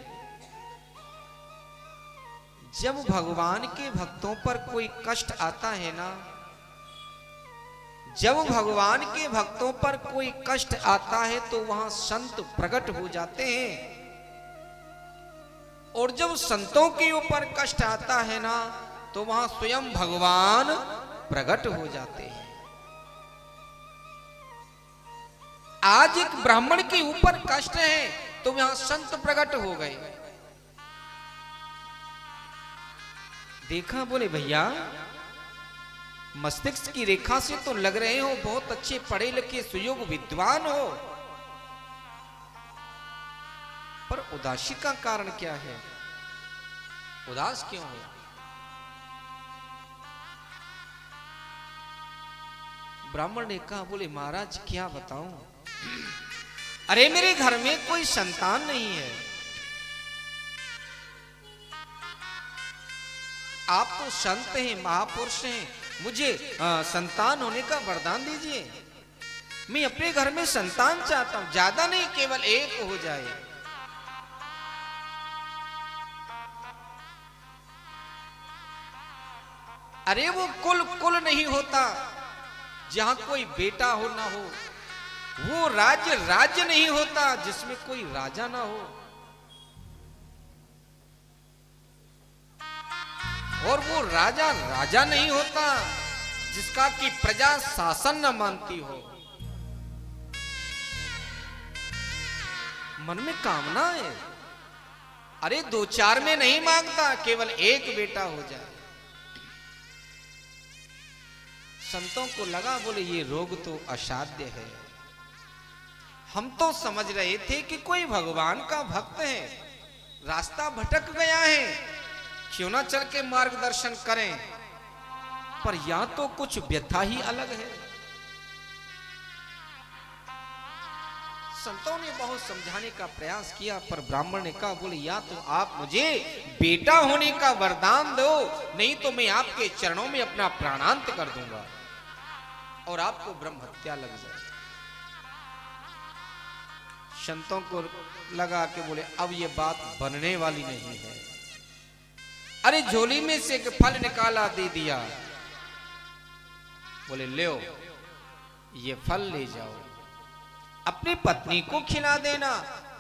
जब भगवान के भक्तों पर कोई कष्ट आता है ना, जब भगवान के भक्तों पर कोई कष्ट आता है तो वहां संत प्रकट हो जाते हैं। और जब संतों के ऊपर कष्ट आता है ना, तो वहां स्वयं भगवान प्रकट हो जाते हैं। आज एक ब्राह्मण के ऊपर कष्ट है तो वहां संत प्रकट हो गए। देखा, बोले भैया मस्तिष्क की रेखा से तो लग रहे हो बहुत अच्छे पढ़े लिखे सुयोग विद्वान हो, पर उदासी का कारण क्या है? उदास क्यों हो? ब्राह्मण ने कहा, बोले महाराज क्या बताऊं, अरे मेरे घर में कोई संतान नहीं है। आप तो संत हैं, महापुरुष हैं, मुझे संतान होने का वरदान दीजिए। मैं अपने घर में संतान चाहता हूं, ज्यादा नहीं, केवल एक हो जाए। अरे वो कुल नहीं होता जहां कोई बेटा हो ना हो, वो राज्य नहीं होता जिसमें कोई राजा ना हो, और वो राजा नहीं होता जिसका कि प्रजा शासन न मानती हो। मन में कामना है, अरे 2-4 में नहीं मांगता, केवल एक बेटा हो जाए। संतों को लगा, बोले ये रोग तो असाध्य है। हम तो समझ रहे थे कि कोई भगवान का भक्त है, रास्ता भटक गया है, क्यों ना चल के मार्गदर्शन करें। पर यहां तो कुछ व्यथा ही अलग है। संतों ने बहुत समझाने का प्रयास किया, पर ब्राह्मण ने कहा, बोले या तो आप मुझे बेटा होने का वरदान दो, नहीं तो मैं आपके चरणों में अपना प्राणांत कर दूंगा और आपको ब्रह्म हत्या लग जाए। संतों को लगा कि बोले अब ये बात बनने वाली नहीं है। अरे झोली में से एक फल निकाला, दे दिया, बोले ले ये फल ले जाओ, अपनी पत्नी को खिला देना,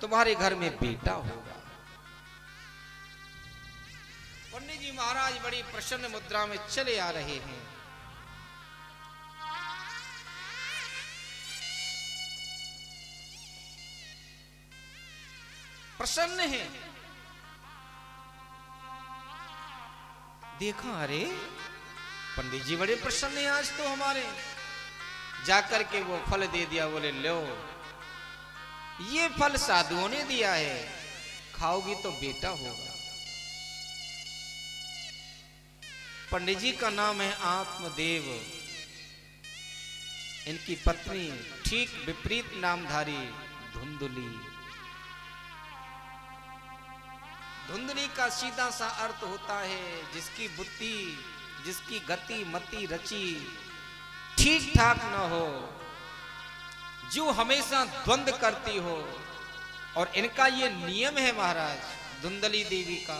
तुम्हारे घर में बेटा होगा। पंडित जी महाराज बड़ी प्रसन्न मुद्रा में चले आ रहे हैं। प्रसन्न है। देखा, अरे पंडित जी बड़े प्रसन्न हैं आज तो हमारे। जाकर के वो फल दे दिया, बोले लो ये फल साधुओं ने दिया है, खाओगी तो बेटा होगा। पंडित जी का नाम है आत्मदेव, इनकी पत्नी ठीक विपरीत नामधारी धुंधली। धुंधली का सीधा सा अर्थ होता है जिसकी बुद्धि, जिसकी गति मति रची ठीक ठाक न हो, जो हमेशा द्वंद करती हो। और इनका ये नियम है महाराज धुंधली देवी का।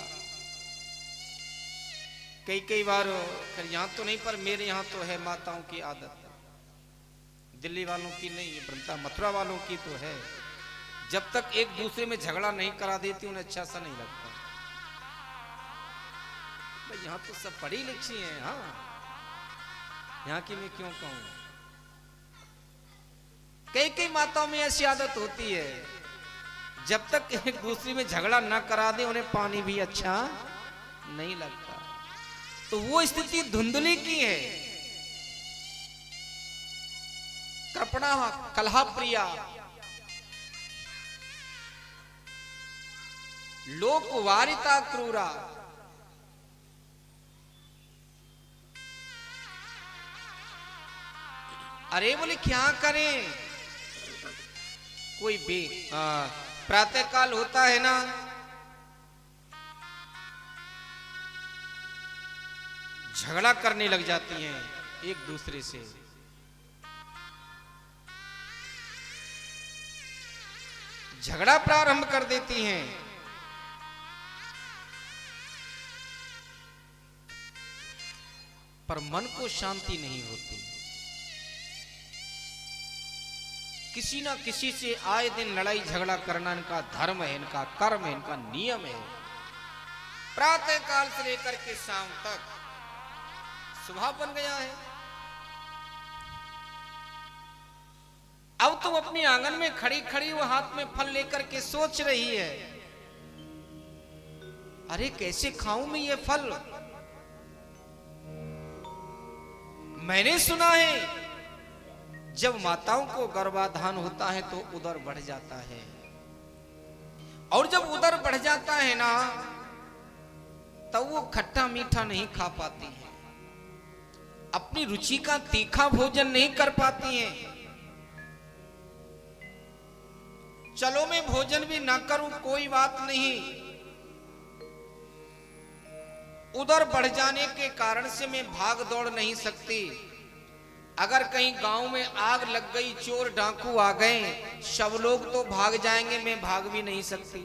कई बार यहां तो नहीं, पर मेरे यहां तो है माताओं की आदत, दिल्ली वालों की नहीं, वृंदा मथुरा वालों की तो है। जब तक एक दूसरे में झगड़ा नहीं करा देती उन्हें अच्छा सा नहीं लगता। भाई यहां तो सब पढ़ी लिखी हैं। हाँ, यहां की मैं क्यों कहूं, कई कई माताओं में ऐसी आदत होती है, जब तक एक दूसरे में झगड़ा ना करा दे उन्हें पानी भी अच्छा नहीं लगता। तो वो स्थिति धुंधली की है। कृपणा कलहा प्रिया, लोक वारिता क्रूरा। अरे बोले क्या करें, कोई प्रातः काल होता है ना, झगड़ा करने लग जाती हैं एक दूसरे से। झगड़ा प्रारंभ कर देती हैं। पर मन को शांति नहीं होती। किसी ना किसी से आए दिन लड़ाई झगड़ा करना इनका धर्म है, इनका कर्म है, इनका नियम है। प्रातः काल से लेकर के शाम तक स्वभाव बन गया है। अब तुम अपने आंगन में खड़ी खड़ी वो हाथ में फल लेकर के सोच रही है, अरे कैसे खाऊं मैं ये फल। मैंने सुना है जब माताओं को गर्भाधान होता है तो उदर बढ़ जाता है, और जब उदर बढ़ जाता है ना तब वो खट्टा मीठा नहीं खा पाती है, अपनी रुचि का तीखा भोजन नहीं कर पाती हैं। चलो मैं भोजन भी ना करूं कोई बात नहीं, उधर बढ़ जाने के कारण से मैं भाग दौड़ नहीं सकती। अगर कहीं गांव में आग लग गई, चोर डाकू आ गए, सब लोग तो भाग जाएंगे, मैं भाग भी नहीं सकती।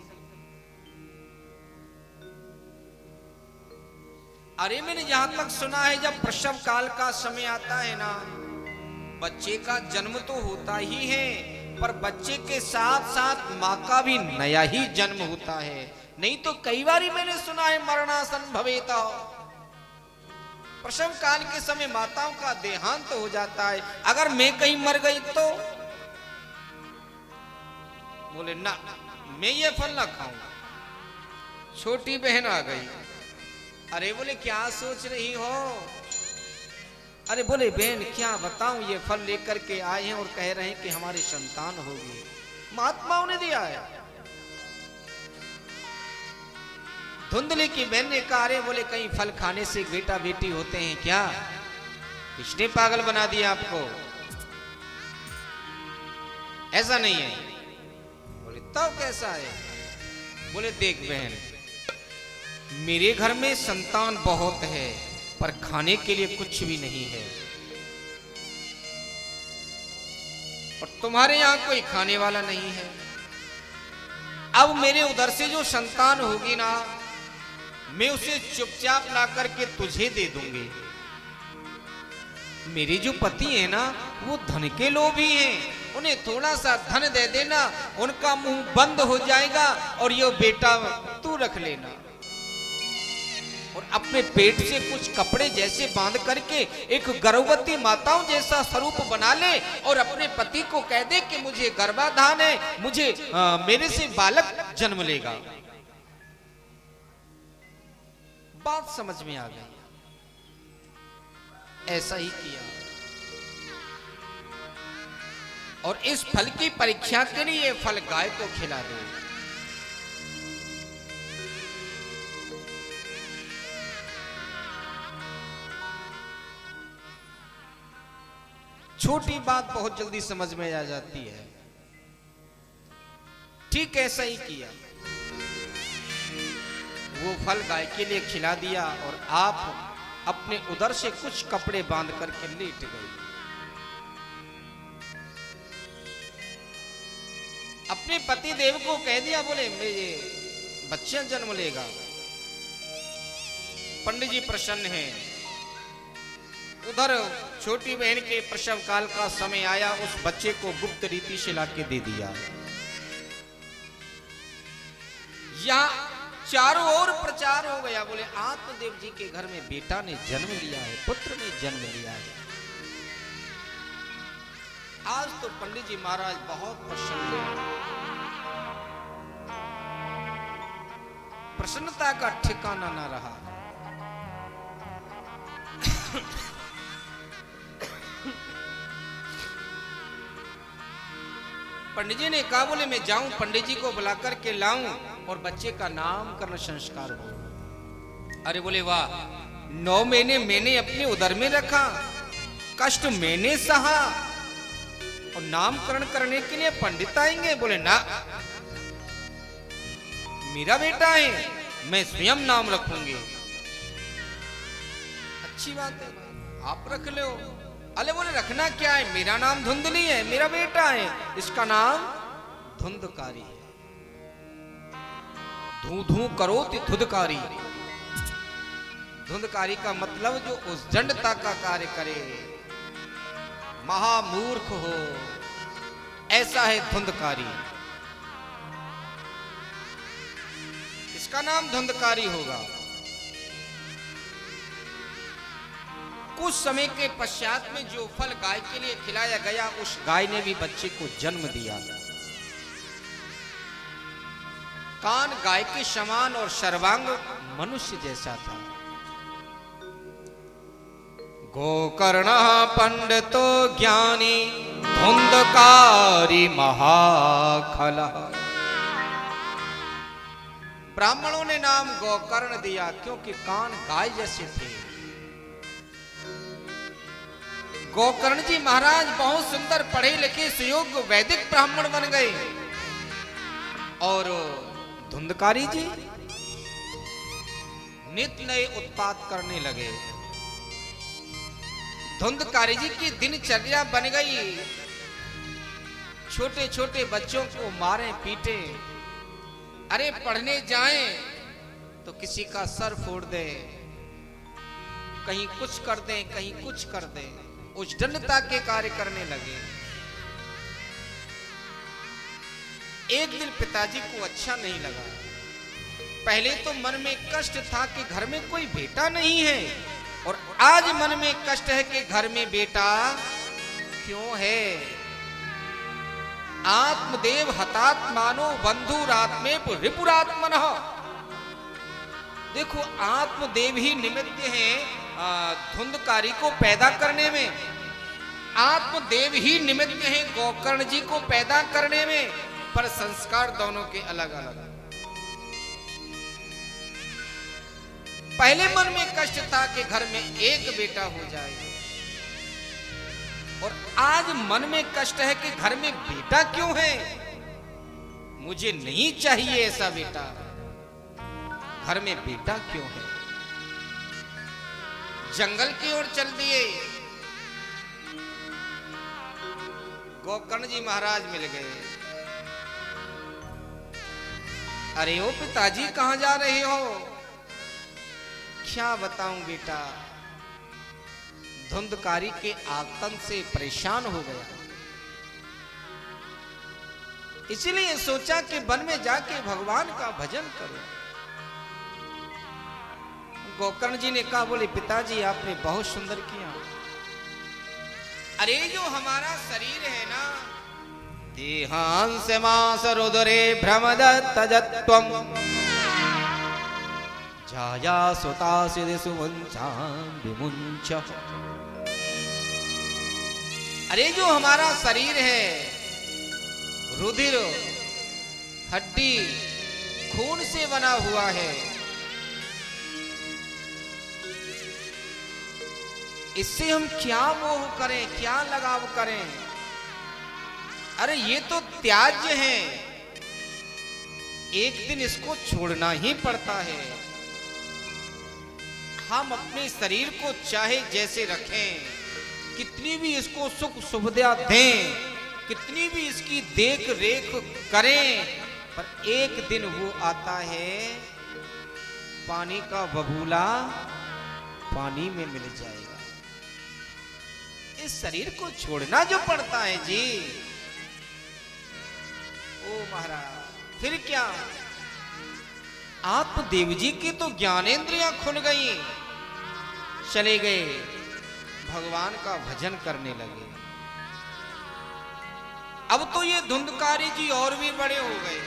अरे मैंने जहां तक सुना है जब प्रसव काल का समय आता है ना, बच्चे का जन्म तो होता ही है, पर बच्चे के साथ साथ माँ का भी नया ही जन्म होता है। नहीं तो कई बार मैंने सुना है मरणासन भवेता, प्रसव काल के समय माताओं का देहांत तो हो जाता है। अगर मैं कहीं मर गई तो बोले ना मैं ये फल ना खाऊं। छोटी बहन आ गई, अरे बोले क्या सोच रही हो। अरे बोले बहन क्या बताऊं, ये फल लेकर के आए हैं और कह रहे हैं कि हमारी संतान होगी। महात्माओं ने दिया है। धुंधली की बहन ने कहा, अरे बोले कहीं फल खाने से बेटा बेटी होते हैं क्या, किसने पागल बना दिया आपको, ऐसा नहीं है। बोले तब कैसा है। बोले देख बहन, मेरे घर में संतान बहुत है पर खाने के लिए कुछ भी नहीं है, और तुम्हारे यहां कोई खाने वाला नहीं है। अब मेरे उधर से जो संतान होगी ना, मैं उसे चुपचाप ला करके तुझे दे दूंगी। मेरे जो पति है ना वो धन के लोभी हैं, उन्हें थोड़ा सा धन दे देना, उनका मुंह बंद हो जाएगा और ये बेटा तू रख लेना, और अपने पेट से कुछ कपड़े जैसे बांध करके एक गर्भवती माताओं जैसा स्वरूप बना ले, और अपने पति को कह दे कि मुझे गर्भाधान है, मुझे मेरे से बालक जन्म लेगा। बात समझ में आ गई। ऐसा ही किया, और इस फल की परीक्षा के लिए ये फल गाय को खिला दे। छोटी बात बहुत जल्दी समझ में आ जाती है। ठीक ऐसा ही किया, वो फल गाय के लिए खिला दिया, और आप अपने उदर से कुछ कपड़े बांध करके लेट गई। अपने पति देव को कह दिया, बोले मेरे बच्चा जन्म लेगा, पंडित जी प्रसन्न हैं। उधर छोटी बहन के प्रसव काल का समय आया, उस बच्चे को गुप्त रीति से लाके दे दिया। यहाँ चारों ओर प्रचार हो गया, बोले आत्मदेव जी के घर में बेटा ने जन्म लिया है, पुत्र ने जन्म लिया है। आज तो पंडित जी महाराज बहुत प्रसन्न हैं। प्रसन्नता का ठिकाना ना रहा। पंडित जी ने कहा, बोले मैं जाऊं पंडित जी को बुला करके लाऊं और बच्चे का नामकरण संस्कार हो। अरे बोले वाह, 9 महीने मैंने अपने उदर में रखा, कष्ट मैंने सहा, और नामकरण करने के लिए पंडित आएंगे? बोले ना, मेरा बेटा है, मैं स्वयं नाम रखूंगी। अच्छी बात है, आप रख लो। अरे बोले रखना क्या है? मेरा नाम धुंधली है, मेरा बेटा है, इसका नाम धुंधकारी है। धू धू करो ति धुंधकारी। धुंधकारी का मतलब जो उद्दंडता का कार्य करे, महामूर्ख हो, ऐसा है धुंधकारी। इसका नाम धुंधकारी होगा। कुछ समय के पश्चात में जो फल गाय के लिए खिलाया गया, उस गाय ने भी बच्चे को जन्म दिया। कान गाय के समान और सर्वांग मनुष्य जैसा था। गोकर्ण पंडितो ज्ञानी धुंधकारी महाखला। ब्राह्मणों ने नाम गोकर्ण दिया क्योंकि कान गाय जैसे थे। गोकर्ण जी महाराज बहुत सुंदर पढ़े लिखे सुयोग्य वैदिक ब्राह्मण बन गए। और धुंधकारी जी नित्य नए उत्पाद करने लगे। धुंधकारी जी की दिनचर्या बन गई, छोटे छोटे बच्चों को मारे पीटे। अरे पढ़ने जाएं तो किसी का सर फोड़ दे, कहीं कुछ कर दे, कहीं कुछ कर दे। उद्दंडता के कार्य करने लगे। एक दिन पिताजी को अच्छा नहीं लगा। पहले तो मन में कष्ट था कि घर में कोई बेटा नहीं है, और आज मन में कष्ट है कि घर में बेटा क्यों है। आत्मदेव हतात्मानो बंधुरात्मे रिपुरात्मनः। देखो आत्मदेव ही निमित्त हैं धुंधकारी को पैदा करने में। आत्मदेव ही निमित्त हैं गोकर्ण जी को पैदा करने में, पर संस्कार दोनों के अलग अलग। पहले मन में कष्ट था कि घर में एक बेटा हो जाए, और आज मन में कष्ट है कि घर में बेटा क्यों है। मुझे नहीं चाहिए ऐसा बेटा, घर में बेटा क्यों है। जंगल की ओर चल दिए। गोकर्ण जी महाराज मिल गए। अरे ओ पिताजी कहां जा रहे हो? क्या बताऊं बेटा, धुंधकारी के आतंक से परेशान हो गया, इसलिए सोचा कि वन में जाके भगवान का भजन करो। गोकर्ण जी ने कहा, बोले पिताजी आपने बहुत सुंदर किया। अरे जो हमारा शरीर है ना, देहांस मास रुदरे भ्रमदत्तजत्वम जाया सुतासिदि सुवंचां विमुंच। अरे जो हमारा शरीर है, रुधिर हड्डी खून से बना हुआ है, इससे हम क्या मोह करें, क्या लगाव करें। अरे ये तो त्याज्य है, एक दिन इसको छोड़ना ही पड़ता है। हम अपने शरीर को चाहे जैसे रखें, कितनी भी इसको सुख सुविधा दें, कितनी भी इसकी देख रेख करें, पर एक दिन वो आता है, पानी का बबूला पानी में मिल जाएगा। इस शरीर को छोड़ना जो पड़ता है जी। ओ महाराज, फिर क्या? आप देव जी की तो ज्ञानेंद्रियां खुल गई, चले गए भगवान का भजन करने लगे। अब तो ये धुंधकारी जी और भी बड़े हो गए,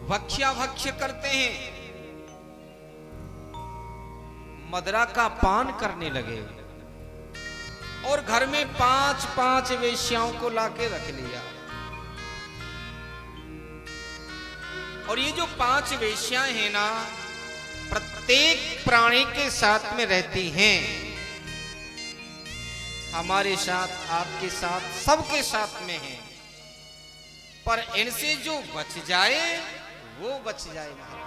भक्ष्याभक्ष्य करते हैं, मदरा का पान करने लगे और घर में 5-5 वेश्याओं को लाके रख लिया। और ये जो 5 वेश्याएं हैं ना, प्रत्येक प्राणी के साथ में रहती हैं, हमारे साथ, आपके साथ, सबके साथ में हैं, पर इनसे जो बच जाए वो बच जाए महाराज।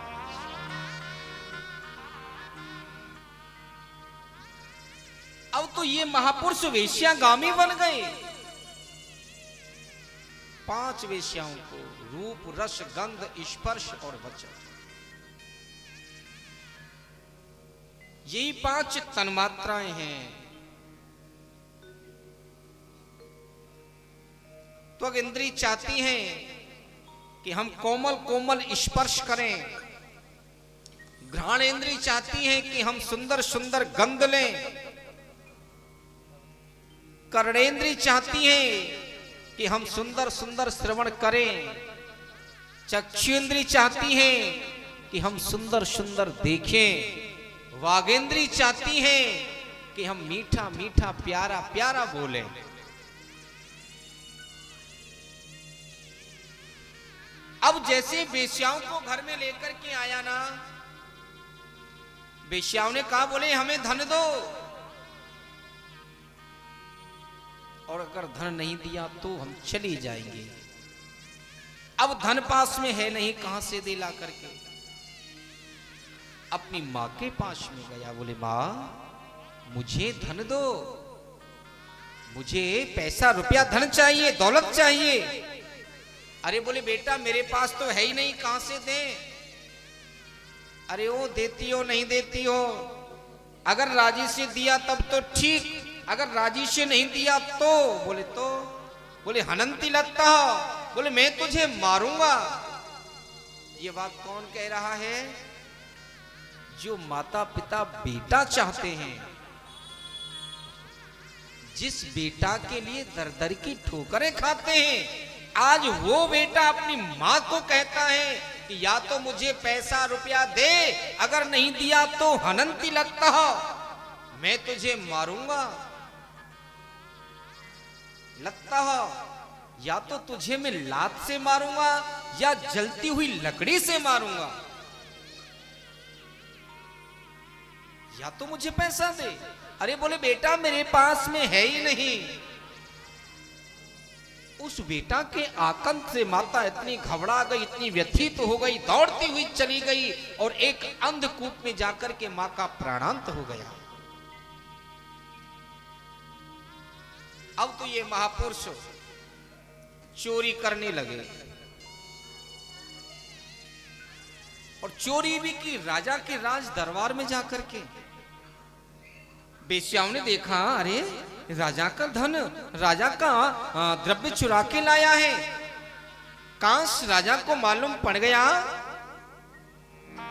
अब तो ये महापुरुष वेश्यागामी बन गए। 5 वेश्याओं को रूप, रस, गंध, स्पर्श और वचन, यही 5 तन्मात्राएं हैं। तो इंद्री चाहती हैं कि हम कोमल कोमल स्पर्श करें, घ्राणेंद्री चाहती हैं कि हम सुंदर सुंदर गंध लें, कर्णेंद्री चाहती हैं कि हम सुंदर सुंदर श्रवण करें, चक्षुएंद्री चाहती हैं कि हम सुंदर सुंदर देखें, वागेंद्री चाहती हैं कि हम मीठा मीठा प्यारा प्यारा बोलें। अब जैसे वेश्याओं को घर में लेकर के आया ना, वेश्याओं ने कहा, बोले हमें धन दो, और अगर धन नहीं दिया तो हम चली जाएंगे। अब धन पास में है नहीं, कहां से दे ला करके। अपनी मां के पास में गया, बोले मां मुझे धन दो, मुझे पैसा रुपया धन चाहिए, दौलत चाहिए। अरे बोले बेटा मेरे पास तो है ही नहीं, कहां से दें। अरे वो देती हो नहीं देती हो, अगर राजी से दिया तब तो ठीक, अगर राजी से नहीं दिया तो। बोले हनंती लगता हो, बोले मैं तुझे मारूंगा। ये बात कौन कह रहा है? जो माता पिता बेटा चाहते हैं, जिस बेटा के लिए दर दर की ठोकरें खाते हैं, आज वो बेटा अपनी मां को कहता है कि या तो मुझे पैसा रुपया दे, अगर नहीं दिया तो हनंती लगता हो, मैं तुझे मारूंगा। लगता हो या तो तुझे मैं लात से मारूंगा या जलती हुई लकड़ी से मारूंगा, या तो मुझे पैसा दे। अरे बोले बेटा मेरे पास में है ही नहीं। उस बेटा के आकंत से माता इतनी घबरा गई, इतनी व्यथित हो गई, दौड़ती हुई चली गई और एक अंधकूप में जाकर के मां का प्राणांत हो गया। अब तो ये महापुरुष चोरी करने लगे, और चोरी भी की राजा के राज दरबार में जाकर के। वेश्याओं ने देखा, अरे राजा का धन, राजा का द्रव्य चुरा के लाया है। काश राजा को मालूम पड़ गया,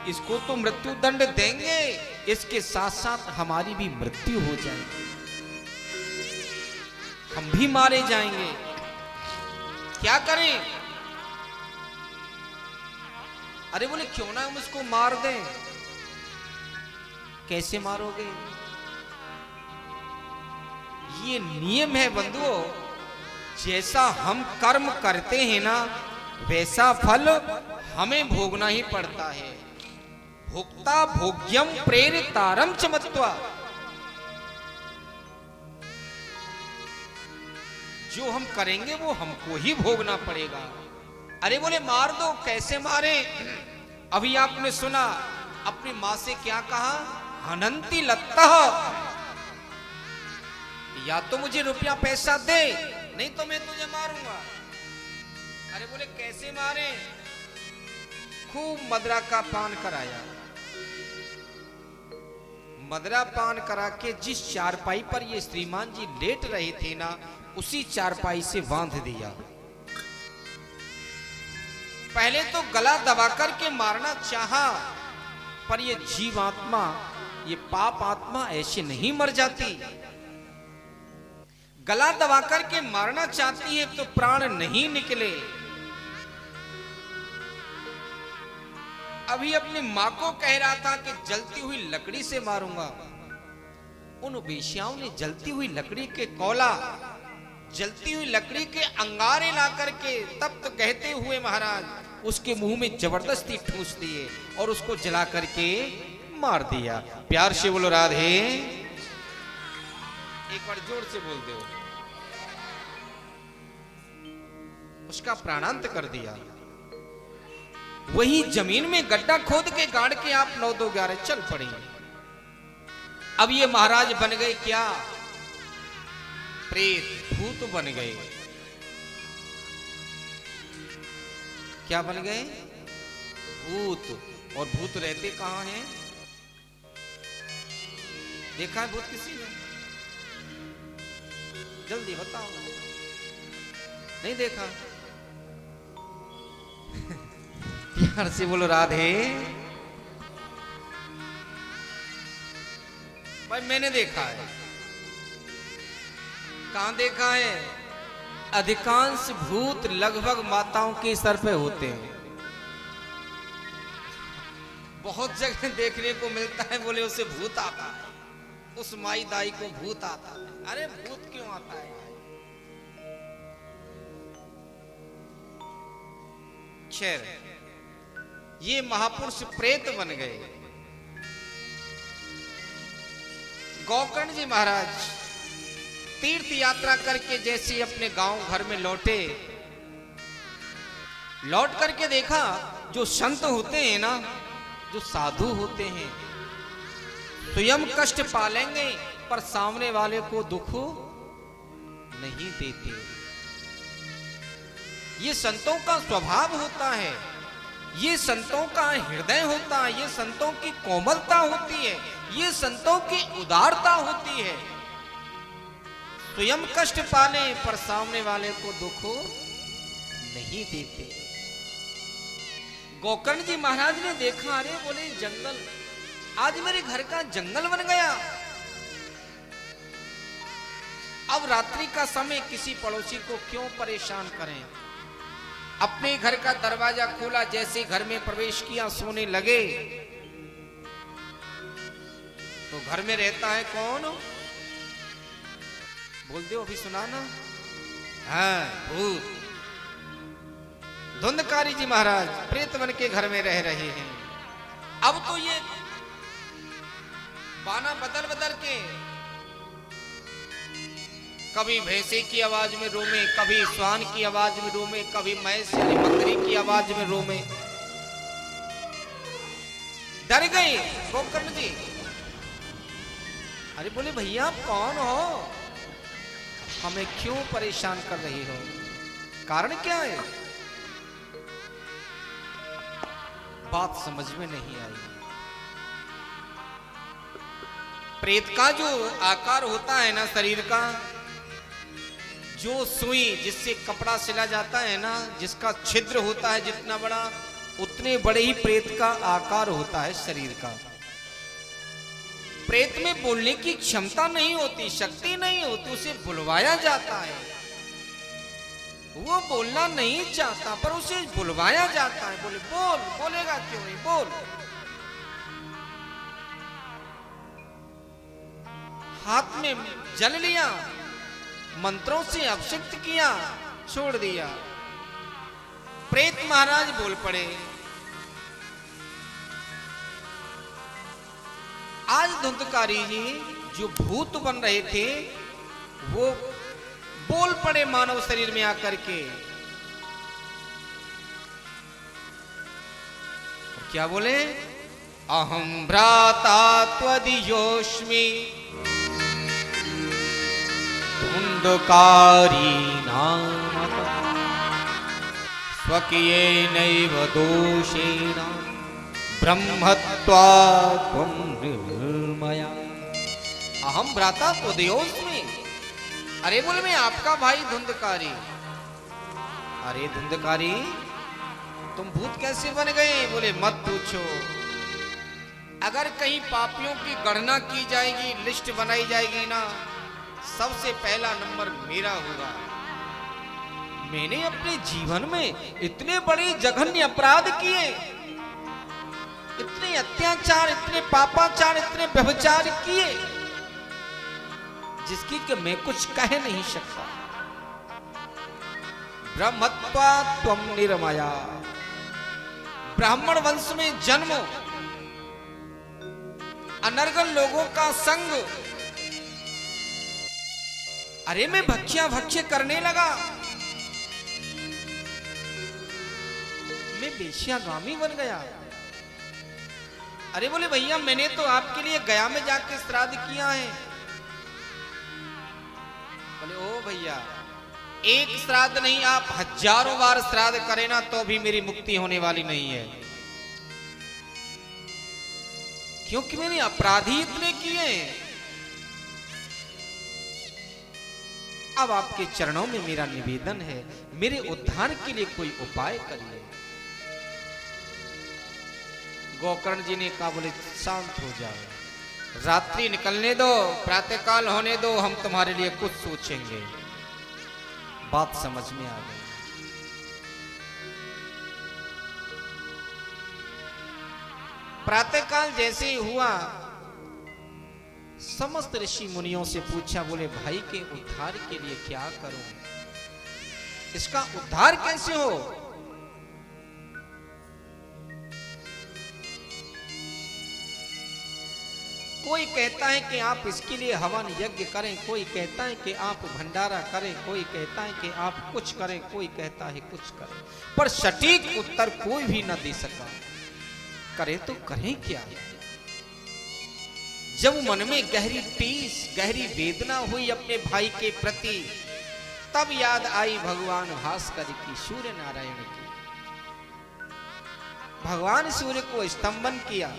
इसको तो मृत्यु दंड देंगे, इसके साथ साथ हमारी भी मृत्यु हो जाएगी, हम भी मारे जाएंगे। क्या करें? अरे बोले क्यों ना हम उसको मार दें। कैसे मारोगे? ये नियम है बंधुओं, जैसा हम कर्म करते हैं ना, वैसा फल हमें भोगना ही पड़ता है। भोक्ता भोग्यम प्रेरितारम च मत्वा। जो हम करेंगे वो हमको ही भोगना पड़ेगा। अरे बोले मार दो, कैसे मारे? अभी आपने सुना, अपनी मां से क्या कहा? हनंती लत्ता, या तो मुझे रुपया पैसा दे, नहीं तो मैं तुझे मारूंगा। अरे बोले कैसे मारे? खूब मदरा का पान कराया। मदरा पान करा के जिस चारपाई पर ये श्रीमान जी लेट रहे थे ना, उसी चारपाई से बांध दिया। पहले तो गला दबा करके मारना चाहा, पर ये जीवात्मा, ये पाप आत्मा ऐसे नहीं मर जाती। गला दबा करके मारना चाहती है तो प्राण नहीं निकले। अभी अपनी मां को कह रहा था कि जलती हुई लकड़ी से मारूंगा। उन वेश्याओं ने जलती हुई लकड़ी के कोला, जलती हुई लकड़ी के अंगारे ला करके तब तो कहते हुए महाराज उसके मुंह में जबरदस्ती ठूस दिए और उसको जला करके मार दिया। प्यार से बोलो राधे, एक बार जोर से बोल दो। उसका प्राणांत कर दिया। वही जमीन में गड्ढा खोद के गाड़ के आप 9 2 11 चल पड़े। अब ये महाराज बन गए क्या? प्रेत, भूत बन गए। क्या बन गए? भूत। और भूत रहते कहां हैं? देखा है भूत किसी ने? जल्दी बताओ। नहीं देखा? प्यार से बोलो राधे। भाई मैंने देखा है। कहां देखा है? अधिकांश भूत लगभग माताओं के सर पे होते हैं। बहुत जगह देखने को मिलता है, बोले उसे भूत आता है, उस माई दाई को भूत आता है। अरे भूत क्यों आता है? खैर, ये महापुरुष प्रेत बन गए। गोकर्ण जी महाराज तीर्थ यात्रा करके जैसे अपने गांव घर में लौटे, लौट करके देखा जो संत होते हैं ना, जो साधु होते हैं, स्वयं कष्ट पालेंगे पर सामने वाले को दुख नहीं देते। ये संतों का स्वभाव होता है, ये संतों का हृदय होता है, ये संतों की कोमलता होती है, ये संतों की उदारता होती है। स्वयं कष्ट पाले पर सामने वाले को दुख नहीं देते। गोकर्ण जी महाराज ने देखा, अरे बोले जंगल, आज मेरे घर का जंगल बन गया। अब रात्रि का समय किसी पड़ोसी को क्यों परेशान करें। अपने घर का दरवाजा खोला, जैसे घर में प्रवेश किया, सोने लगे तो घर में रहता है कौन? बोल दो, अभी सुना ना। हाँ, भूत। धुंधकारी जी महाराज प्रेत बन के घर में रह रहे हैं। अब तो ये बाना बदल बदल के कभी भैंसे की आवाज में रोमे, कभी श्वान की आवाज में रोमे, कभी मैंस यानी बकरी की आवाज में रोमे। डर गए गोकर्ण जी। अरे बोले भैया आप कौन हो, हमें क्यों परेशान कर रही हो, कारण क्या है? बात समझ में नहीं आई। प्रेत का जो आकार होता है ना शरीर का, जो सुई जिससे कपड़ा सिला जाता है ना, जिसका छिद्र होता है जितना बड़ा, उतने बड़े ही प्रेत का आकार होता है शरीर का। प्रेत में बोलने की क्षमता नहीं होती, शक्ति नहीं होती, उसे बुलवाया जाता है। वो बोलना नहीं चाहता पर उसे बुलवाया जाता है। बोले बोल, बोलेगा क्यों नहीं, बोल। हाथ में जल लिया, मंत्रों से अभिषिक्त किया, छोड़ दिया। प्रेत महाराज बोल पड़े। आज धुंधकारी जी जो भूत बन रहे थे वो बोल पड़े मानव शरीर में आकर के। क्या बोले? अहम भ्राता त्वदीयोऽस्मि धुंधकारी नाम स्वकीयेनैव दोषेण ब्रह्मत्वात् त्वं निर्मया। अहम भ्राता त्वदीयोऽस्मि। अरे बोले मैं आपका भाई धुंधकारी। अरे धुंधकारी तुम भूत कैसे बन गए? बोले मत पूछो। अगर कहीं पापियों की गणना की जाएगी, लिस्ट बनाई जाएगी ना, सबसे पहला नंबर मेरा होगा। मैंने अपने जीवन में इतने बड़े जघन्य अपराध किए, इतने अत्याचार, इतने पापाचार, इतने व्यभिचार किए, जिसकी कि मैं कुछ कह नहीं सकता। ब्रह्मत्वा त्वम निरमया, ब्राह्मण वंश में जन्म, अनर्गल लोगों का संग। अरे मैं भक्ष्या भक्ष्य करने लगा, मैं वेश्यागामी बन गया। अरे बोले भैया मैंने तो आपके लिए गया में जाके श्राद्ध किया है। बोले ओ भैया, एक श्राद्ध नहीं, आप हजारों बार श्राद्ध करें ना तो भी मेरी मुक्ति होने वाली नहीं है, क्योंकि मैंने अपराधी इतने किए। अब आपके चरणों में मेरा निवेदन है, मेरे उद्धार के लिए कोई उपाय करिए। गोकर्ण जी ने कहा, बोले शांत हो जाओ, रात्रि निकलने दो, प्रातःकाल होने दो, हम तुम्हारे लिए कुछ सोचेंगे। बात समझ में आ गई। प्रातःकाल जैसे ही हुआ, समस्त ऋषि मुनियों से पूछा, बोले भाई के उद्धार के लिए क्या करूं, इसका उद्धार कैसे हो? कोई कहता है कि आप इसके लिए हवन यज्ञ करें, कोई कहता है कि आप भंडारा करें, कोई कहता है कि आप कुछ करें, कोई कहता है कुछ करें, पर सटीक उत्तर कोई भी न दे सका। करें तो करें क्या? जब मन में गहरी टीस, गहरी वेदना हुई अपने भाई के प्रति, तब याद आई भगवान भास्कर की, सूर्य नारायण की। भगवान सूर्य को स्तंभन किया,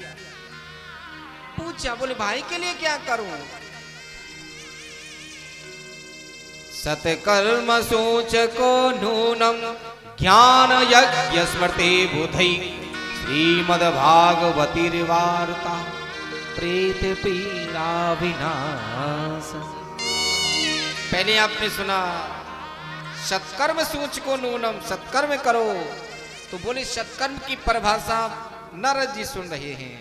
पूछा, बोले भाई के लिए क्या करूं? सतकर्म सूचको नूनम ज्ञान यज्ञ स्मृति बुधै श्रीमद्भागवती वार्ता प्रेत पीड़ा विनाश। पहले आपने सुना सत्कर्म सूचको नूनम, सत्कर्म करो, तो बोले सत्कर्म की परिभाषा नारद जी सुन रहे हैं।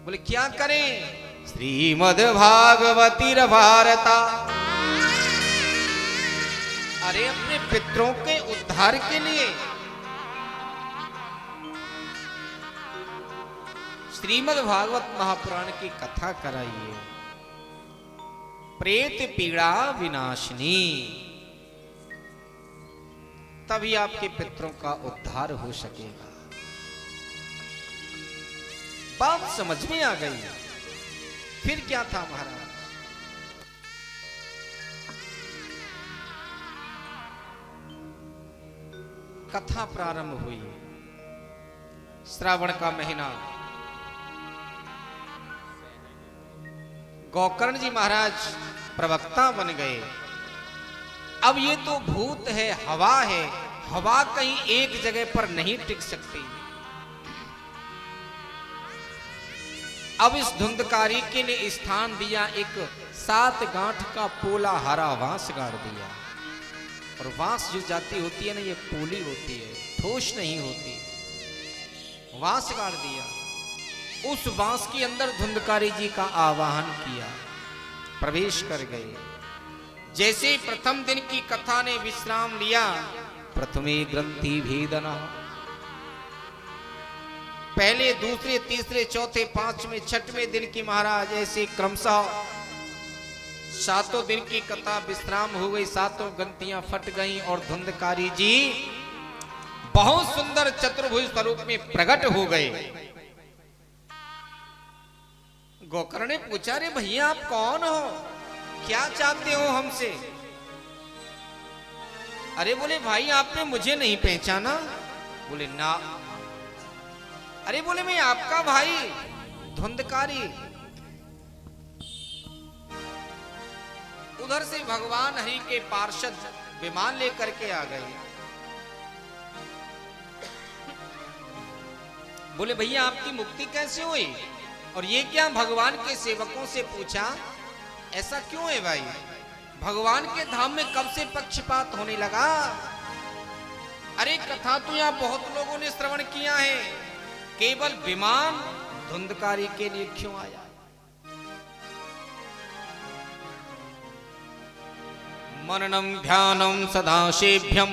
बोले क्या करें? श्रीमद् भागवती वार्ता। अरे अपने पितरों के उद्धार के लिए श्रीमद् भागवत महापुराण की कथा कराइए। प्रेत पीड़ा विनाशिनी, तभी आपके पितरों का उद्धार हो सकेगा। बात समझ में आ गई। फिर क्या था महाराज? कथा प्रारंभ हुई। श्रावण का महीना, गोकर्ण जी महाराज प्रवक्ता बन गए। अब ये तो भूत है, हवा है, हवा कहीं एक जगह पर नहीं टिक सकती। अब इस धुंधकारी के लिए स्थान दिया, एक 7 गांठ का पोला हरा बांस गाड़ दिया। और बांस जो जाती होती है ना, ये पोली होती है, ठोस नहीं होती। बांस गाड़ दिया, उस बांस के अंदर धुंधकारी जी का आवाहन किया, प्रवेश कर गए। जैसे प्रथम दिन की कथा ने विश्राम लिया, प्रथमे ग्रंथि भेदना, पहले दूसरे तीसरे चौथे पांचवें छठवें दिन की महाराज ऐसे क्रमशः 7 दिन की कथा विश्राम हो गई। 7 ग्रंथियां फट गईं और धुंधकारी जी बहुत सुंदर चतुर्भुज स्वरूप में प्रकट हो गए। गोकर्ण ने पूछा, रे भैया आप कौन हो, क्या चाहते हो हमसे? अरे बोले भाई आपने मुझे नहीं पहचाना? बोले ना। अरे बोले मैं आपका भाई धुंधकारी। उधर से भगवान हरि के पार्षद विमान लेकर के आ गए। बोले भैया आपकी मुक्ति कैसे हुई? और ये क्या भगवान के सेवकों से पूछा, ऐसा क्यों है भाई? भगवान के धाम में कब से पक्षपात होने लगा? अरे कथा तो यहां बहुत लोगों ने श्रवण किया है, केवल विमान धुंधकारी के लिए क्यों आया? मननम ध्यानम सदाशेभ्यम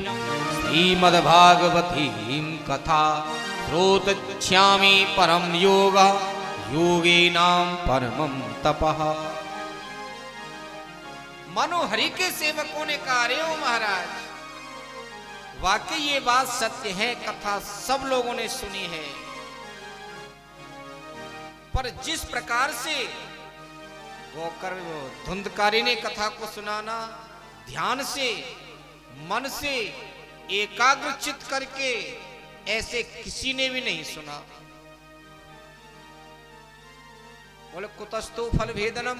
श्रीमद्भागवतीं कथा श्रोतच्छामि परम योगा योगिनां परमं तपः। मनोहरि के सेवकों ने कहा, अरे ओ महाराज, वाकई ये बात सत्य है, कथा सब लोगों ने सुनी है, पर जिस प्रकार से गोकर्ण धुंधकारी ने कथा को सुनाना, ध्यान से मन से एकाग्रचित करके, ऐसे किसी ने भी नहीं सुना। बोले कुतस्तु फल भेदनम,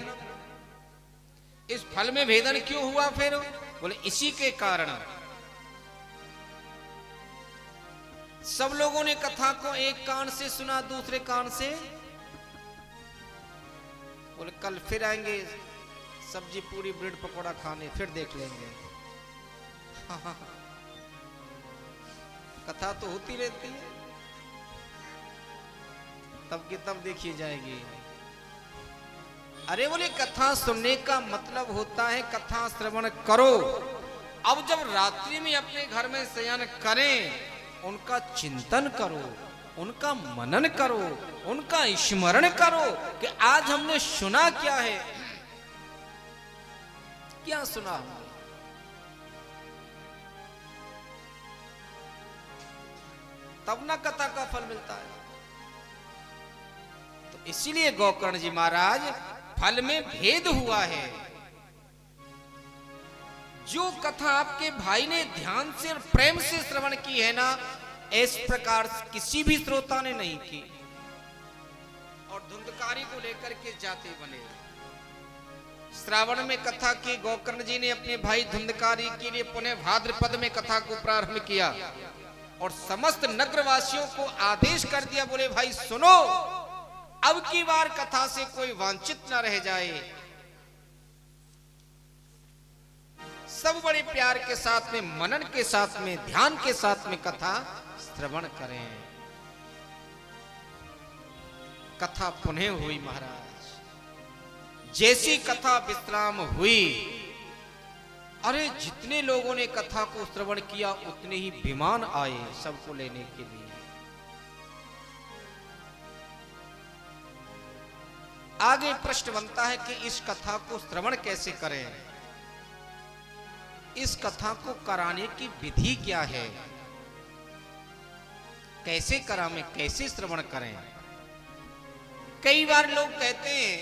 इस फल में भेदन क्यों हुआ फिर? बोले इसी के कारण। सब लोगों ने कथा को एक कान से सुना, दूसरे कान से। बोले कल फिर आएंगे सब्जी पूरी ब्रेड पकौड़ा खाने, फिर देख लेंगे। कथा तो होती रहती है, तब की तब देखी जाएगी। अरे बोले कथा सुनने का मतलब होता है कथा श्रवण करो। अब जब रात्रि में अपने घर में शयन करें, उनका चिंतन करो, उनका मनन करो, उनका स्मरण करो कि आज हमने सुना क्या है, क्या सुना हमने। तब ना कथा का फल मिलता है। तो इसीलिए गोकर्ण जी महाराज, फल में भेद हुआ है। जो कथा आपके भाई ने ध्यान से और प्रेम से श्रवण की है ना, इस प्रकार किसी भी श्रोता ने नहीं की। और धुंधकारी को लेकर के जाते बने। श्रावण में कथा की गोकर्ण जी ने अपने भाई धुंधकारी के लिए पुनः भाद्रपद में कथा को प्रारंभ किया और समस्त नगरवासियों को आदेश कर दिया, बोले भाई सुनो, अब की बार कथा से कोई वांछित न रह जाए। सब बड़े प्यार के साथ में, मनन के साथ में, ध्यान के साथ में कथा श्रवण करें। कथा पुनः हुई महाराज। जैसी कथा विश्राम हुई, अरे जितने लोगों ने कथा को श्रवण किया उतने ही विमान आए सबको लेने के लिए। आगे प्रश्न बनता है कि इस कथा को श्रवण कैसे करें, इस कथा को कराने की विधि क्या है, कैसे करावें, कैसे श्रवण करें। कई बार लोग कहते हैं,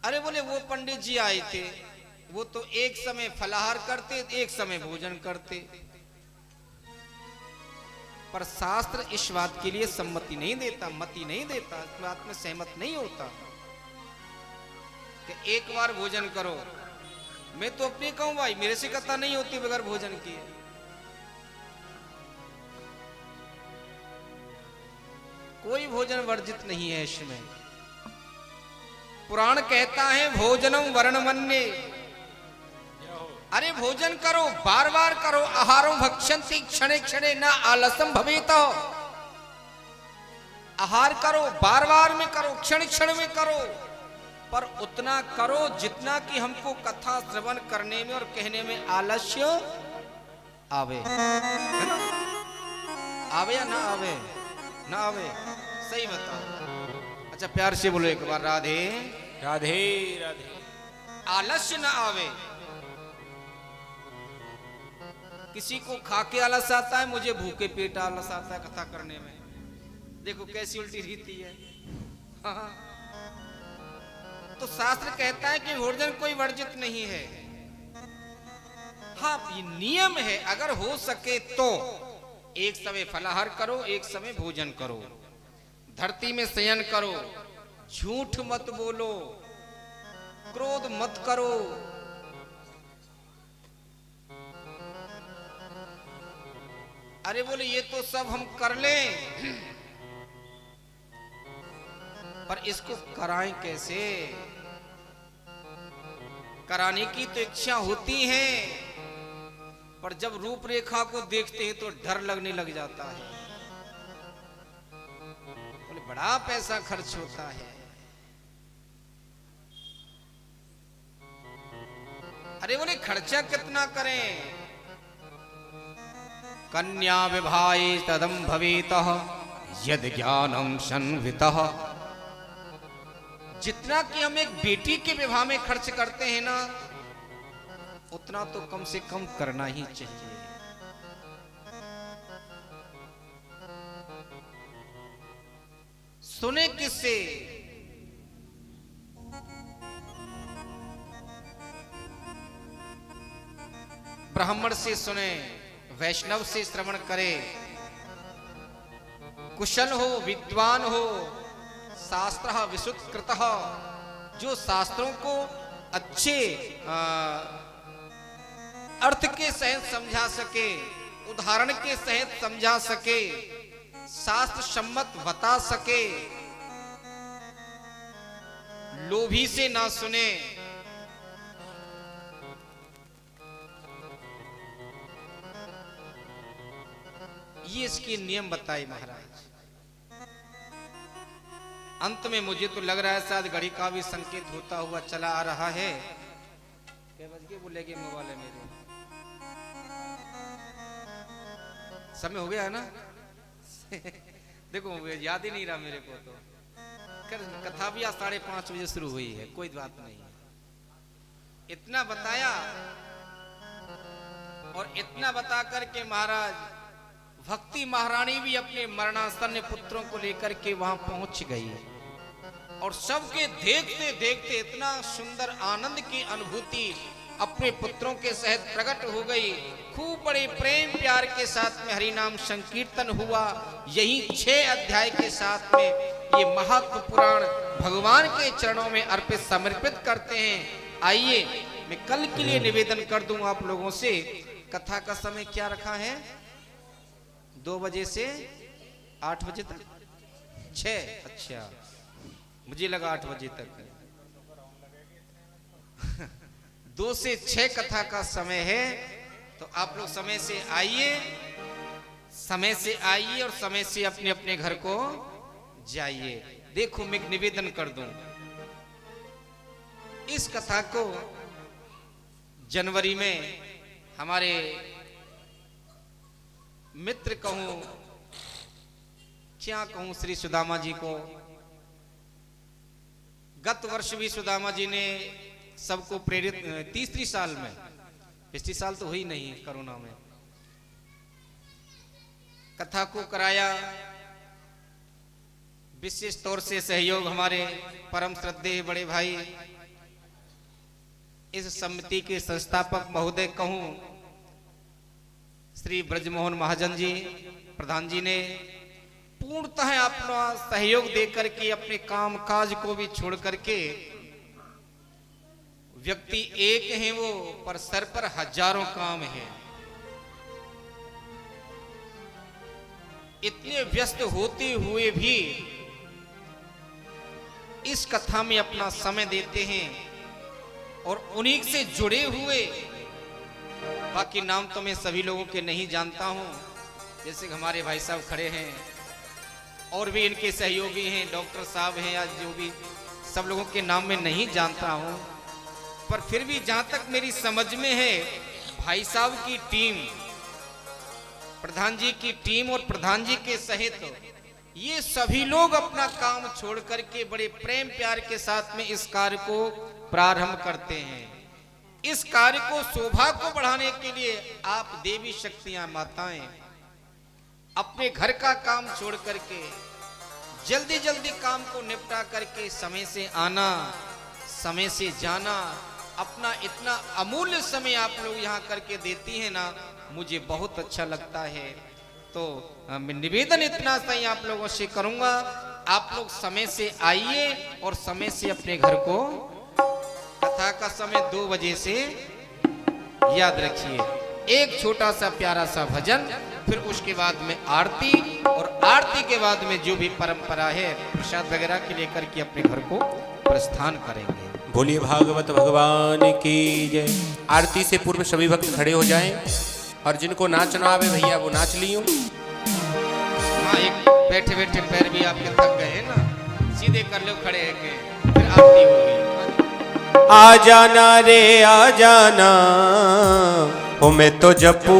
अरे बोले वो पंडित जी आए थे, वो तो एक समय फलाहार करते, एक समय भोजन करते। पर शास्त्र इस बात के लिए सम्मति नहीं देता, मति नहीं देता, इस बात में सहमत नहीं होता कि एक बार भोजन करो। मैं तो अपने कहूं भाई, मेरे से कथा नहीं होती बगैर भोजन किए। कोई भोजन वर्जित नहीं है इसमें। पुराण कहता है भोजनम वर्णमन्ये, अरे भोजन करो, बार बार करो। आहारो भक्षन्ति क्षणे क्षणे न आलसम भवेत। आहार करो, बार बार में करो, क्षण क्षण में करो, पर उतना करो जितना कि हमको कथा श्रवण करने में और कहने में आलस्य आवे। आवे या ना आवे? ना आवे, सही बताओ। अच्छा प्यार से बोलो एक बार, राधे राधे राधे। आलस्य ना आवे। किसी को खा के आलस आता है, मुझे भूखे पेट आलस आता है कथा करने में। देखो कैसी उल्टी रीति है। हाँ। तो शास्त्र कहता है कि भोजन कोई वर्जित नहीं है। हाँ ये नियम है, अगर हो सके तो एक समय फलाहार करो, एक समय भोजन करो, धरती में शयन करो, झूठ मत बोलो, क्रोध मत करो। अरे बोले ये तो सब हम कर लें, पर इसको कराएं कैसे? कराने की तो इच्छा होती है, पर जब रूपरेखा को देखते हैं तो डर लगने लग जाता है। बोले बड़ा पैसा खर्च होता है। अरे बोले खर्चा कितना करें? कन्या विवाहे तदम भवेतः यद ज्ञानम संवितः। जितना कि हम एक बेटी के विवाह में खर्च करते हैं ना, उतना तो कम से कम करना ही चाहिए। सुने किससे? ब्राह्मण से सुने, वैष्णव से श्रवण करे, कुशल हो, विद्वान हो, शास्त्र विशुद्धकृत, जो शास्त्रों को अच्छे अर्थ के सहित समझा सके, उदाहरण के सहित समझा सके, शास्त्र सम्मत बता सके, लोभी से ना सुने। ये इसके नियम बताए महाराज। अंत में मुझे तो लग रहा है शायद घड़ी का भी संकेत होता हुआ चला आ रहा है। क्या बज के बोलेगे मोबाइल है मेरे? समय हो गया है ना? देखो याद ही नहीं रहा मेरे को तो। कथा भी आज 5:30 बजे शुरू हुई है, कोई बात नहीं। इतना बताया और इतना बता करके महाराज भक्ति महारानी भी अपने मरणासन्न पुत्रों को लेकर के वहां पहुंच गई और सबके देखते देखते इतना सुंदर आनंद की अनुभूति अपने पुत्रों के सहित प्रकट हो गई। खूब बड़े प्रेम प्यार के साथ में हरि नाम संकीर्तन हुआ। यही 6 अध्याय के साथ में ये महात्म पुराण भगवान के चरणों में अर्पित समर्पित करते हैं। आइए मैं कल के लिए निवेदन कर दूं आप लोगों से। कथा का समय क्या रखा है? 2 बजे से 8 बजे तक। 6? अच्छा, मुझे लगा 8 बजे तक। 2 से 6 कथा का समय है, तो आप लोग समय से आइए, समय से आइए और समय से अपने अपने घर को जाइए। देखो मैं एक निवेदन कर दूं, इस कथा को जनवरी में हमारे मित्र कहूं, क्या कहूं, श्री सुदामा जी को, गत वर्ष भी सुदामा जी ने सबको प्रेरित, तीसरी साल में, पिछली साल तो हुई नहीं कोरोना में, कथा को कराया। विशेष तौर से सहयोग हमारे परम श्रद्धेय बड़े भाई, इस समिति के संस्थापक महोदय कहूं श्री ब्रजमोहन महाजन जी, प्रधान जी ने पूर्णतः अपना सहयोग देकर के अपने काम काज को भी छोड़ करके, व्यक्ति एक है वो, पर सर पर हजारों काम हैं। इतने व्यस्त होते हुए भी इस कथा में अपना समय देते हैं और उन्हीं से जुड़े हुए, बाकी नाम तो मैं सभी लोगों के नहीं जानता हूं, जैसे हमारे भाई साहब खड़े हैं और भी इनके सहयोगी हैं, डॉक्टर साहब हैं, या जो भी, सब लोगों के नाम में नहीं जानता हूं, पर फिर भी जहां तक मेरी समझ में है, भाई साहब की टीम, प्रधान जी की टीम और प्रधान जी के सहित ये सभी लोग अपना काम छोड़ करके बड़े प्रेम प्यार के साथ में इस कार्य को प्रारंभ करते हैं। इस कार्य को शोभा को बढ़ाने के लिए आप देवी शक्तियां, माताएं, अपने घर का काम छोड़ करके जल्दी जल्दी काम को निपटा करके समय से आना, समय से जाना, अपना इतना अमूल्य समय आप लोग यहाँ करके देती हैं ना, मुझे बहुत अच्छा लगता है। तो मैं निवेदन इतना सा ही आप लोगों से करूंगा, आप लोग समय से आइए और समय से अपने घर को, कथा का समय 2 बजे से याद रखिए। एक छोटा सा प्यारा सा भजन फिर उसके बाद में आरती, और आरती के बाद में जो भी परंपरा है प्रसाद वगैरह के लेकर के अपने घर को प्रस्थान करेंगे। बोलिए भागवत भगवान की जय। आरती से पूर्व सभी भक्त खड़े हो जाएं और जिनको नाचना आवे भैया वो नाच लियो। हाँ, एक बैठे बैठे पैर भी आपके थक गए हैं ना, सीधे कर लो खड़े है के फिर आरती होगी। आ जाना रे आ जाना, हो मैं तो जपू,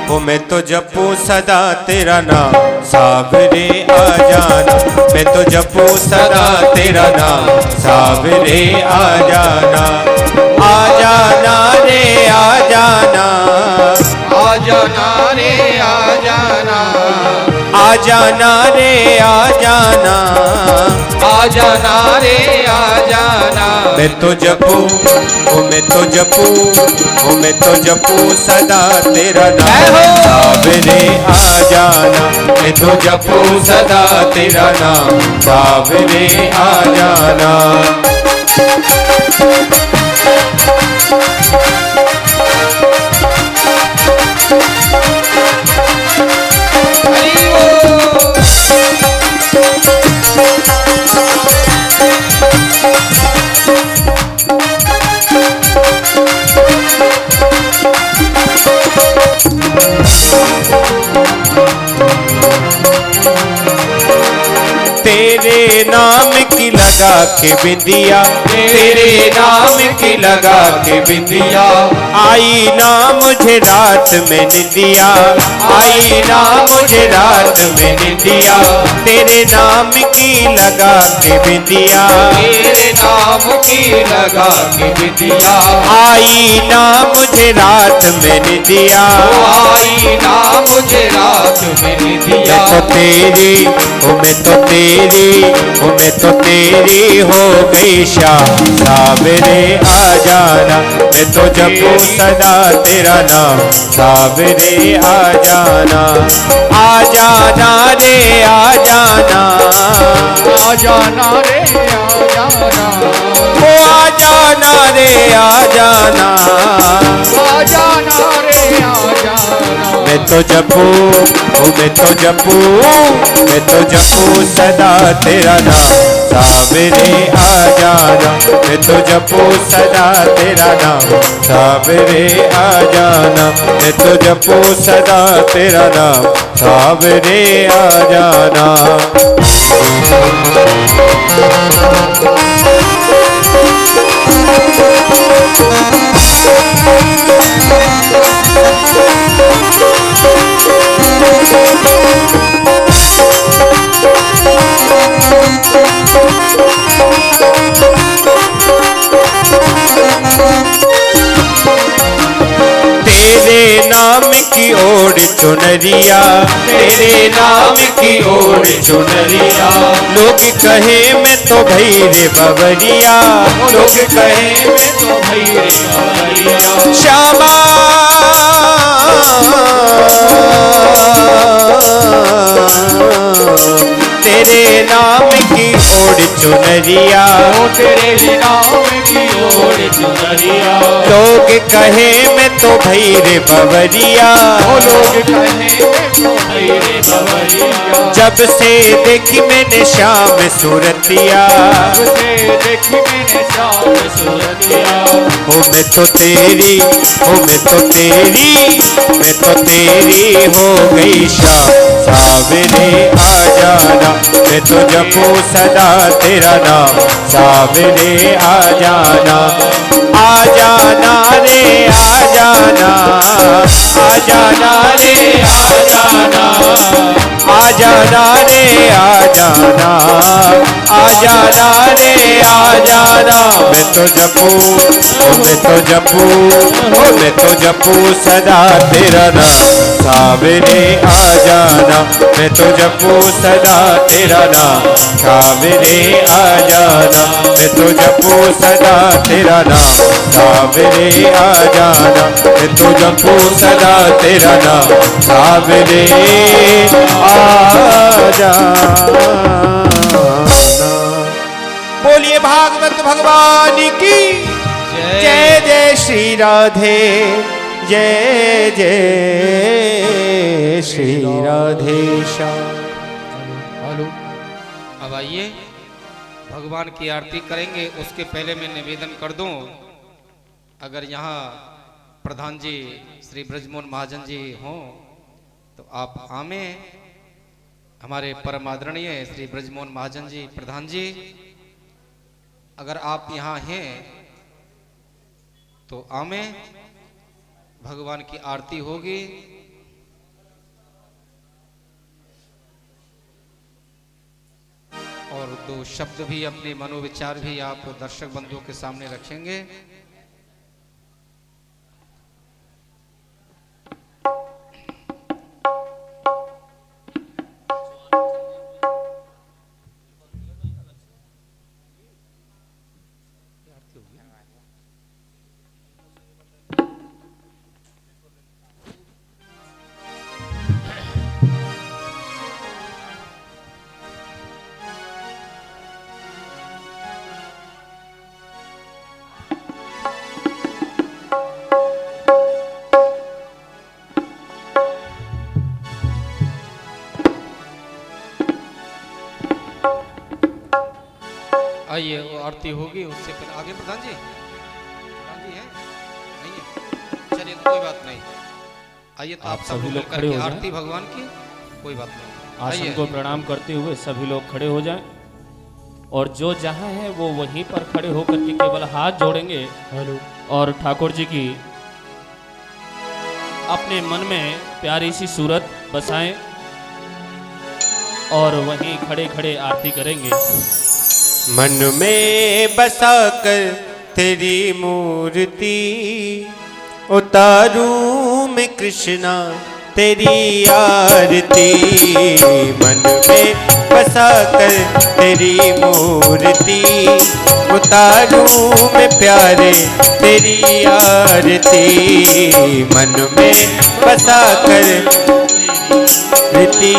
हो मैं तो जपू सदा तेरा नाम, सावरे आ जाना, मैं तो जपू सदा तेरा नाम, सावरे आ जाना। आ जाना रे आ जाना, आ जाना रे आ जाना, आ जाना रे आ जाना, आ जाना रे आ जाना। मैं तो जपू, ओ मैं तो जपू, ओ मैं तो जपू सदा तेरा नाम, सावरे आ जाना, मैं तो जपू सदा तेरा नाम, सावरे आ जाना। तेरे नाम की लगा के बिंदिया, तेरे नाम की लगा के बिंदिया, आई ना मुझे रात में निंदिया, आई ना मुझे रात में निंदिया, तेरे नाम की लगा के बिंदिया, तेरे नाम की लगा के बिंदिया, आई ना मुझे रात में निंदिया, आई ना मुझे रात में निंदिया। मैं तो तेरी, ओ मैं तो तेरी, ओ मैं तो तेरी हो गई शाम, सावरे आ जाना, मैं तो जपू सदा तेरा नाम, सावरे आ जाना। आ जाना रे आ जाना, आ जाना रे आ जाना, ओ आ जाना रे आ जाना, आ जाना रे आ जाना। मैं तो जपू, ओ मैं तो जपू, मैं तो जपू सदा तेरा नाम, सावरे आ जाना, मैं तो जपू सदा तेरा नाम, सावरे आ जाना, मैं तो जपू सदा तेरा नाम, सावरे आ जाना। तेरे नाम की ओर चुनरिया, तेरे नाम की ओर चुनरिया, लोग कहे मैं तो भैरे बबरिया, लोग कहे मैं तो भैरे बबरिया, श्यामा तेरे नाम की ओर चुनरिया, तेरे नाम की ओर चुनरिया, लोग कहे मैं तो भैरे बबरिया, लोग कहे तो भैरे बबरिया। जब से देखी मैंने श्याम सूरतिया, जब से देखी मैंने श्याम सूरतिया, ओ मैं तो तेरी, ओ मैं तो तेरी, मैं तो तेरी हो गई शाम, सावरे आ जाना, मैं तो जपू सदा तेरा नाम, सावरे आ जाना। आ जाना रे आ जाना, आ जाना रे आ जाना, आ जाना रे आ जाना, आ जाना रे आ जाना। मैं तो जपू, ओ मैं तो जपू, ओ मैं तो जपू सदा तेरा नाम, सावरे आ जाना, मैं तो जपू सदा तेरा नाम, सावरे आ जाना, मैं तो जपू सदा तेरा नाम, सावरे आ जाना, मैं तो जपू सदा तेरा नाम, सावरे आ जाना। बोलिए भागवत भगवान की जय, जय श्री राधे, जय जय श्री राधेश्याम। अब आइए भगवान की आरती करेंगे। उसके पहले मैं निवेदन कर दूं, अगर यहाँ प्रधान जी श्री ब्रजमोहन महाजन जी हों तो आप आमे। हमारे परम आदरणीय श्री ब्रजमोहन महाजन जी प्रधान जी, अगर आप यहाँ हैं तो आमे, भगवान की आरती होगी। और दो शब्द भी, अपने मनोविचार भी आप दर्शक बंधुओं के सामने रखेंगे। आइए वो आरती होगी, उससे पहले आगे प्रधान जी हैं नहीं है, चलिए कोई बात नहीं। आइए तो आप सभी लोग खड़े हो जाएं। आरती भगवान की, कोई बात नहीं। आसन को प्रणाम करते हुए सभी लोग खड़े हो जाएं और जो जहां है वो वहीं पर खड़े होकर के केवल हाथ जोड़ेंगे और ठाकुर जी की अपने मन में प्यारी सी सूरत बसाएं और वहीं खड़े खड़े आरती करेंगे। मन में बसा कर तेरी मूर्ति उतारूं मैं कृष्णा तेरी आरती। मन में बसा कर तेरी मूर्ति उतारूं मैं प्यारे तेरी आरती। मन में बसा कर रीति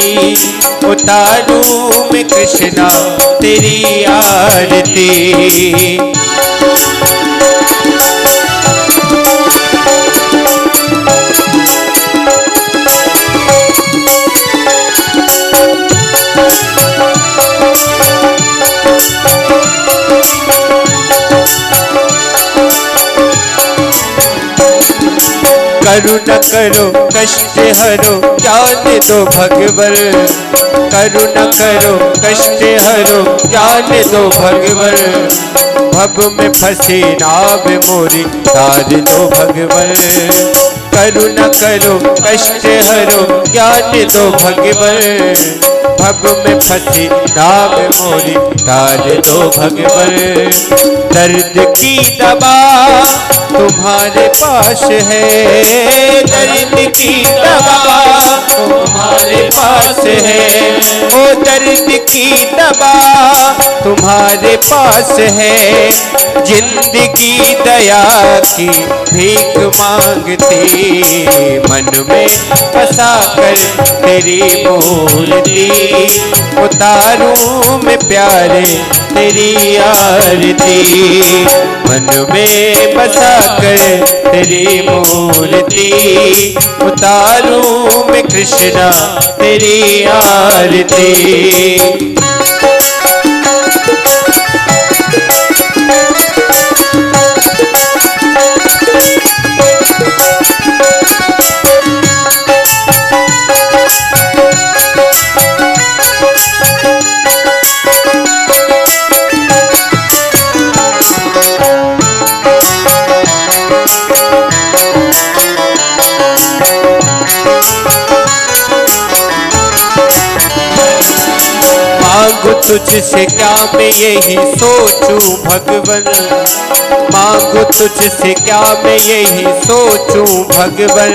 उतारूं मैं कृष्णा तेरी आरती। करुणा करो कष्ट हरो ज्ञान दो भगवन। करुणा करो कष्ट हरो ज्ञान दो भगवन। भव में फंसे नाव मोरी तार दो भगवन। करुणा करो कष्ट हरो ज्ञान दो भगवन। भव में फंसे नाव मोरी तार दो भगवन। दर्द की दवा तुम्हारे पास है। दर्द की दवा तुम्हारे पास है। वो दर्द की दवा तुम्हारे पास है। जिंदगी दया की भीख मांगती। मन में बसा कर तेरी मूर्ति उतारूं मैं प्यारे तेरी आरती। मन में बसा कर तेरी मूर्ति उतारूं मैं कृष्णा तेरी आरती। मांगू तुझसे क्या मैं यही सोचूं भगवन। मांगू तुझसे क्या मैं यही सोचूं भगवन।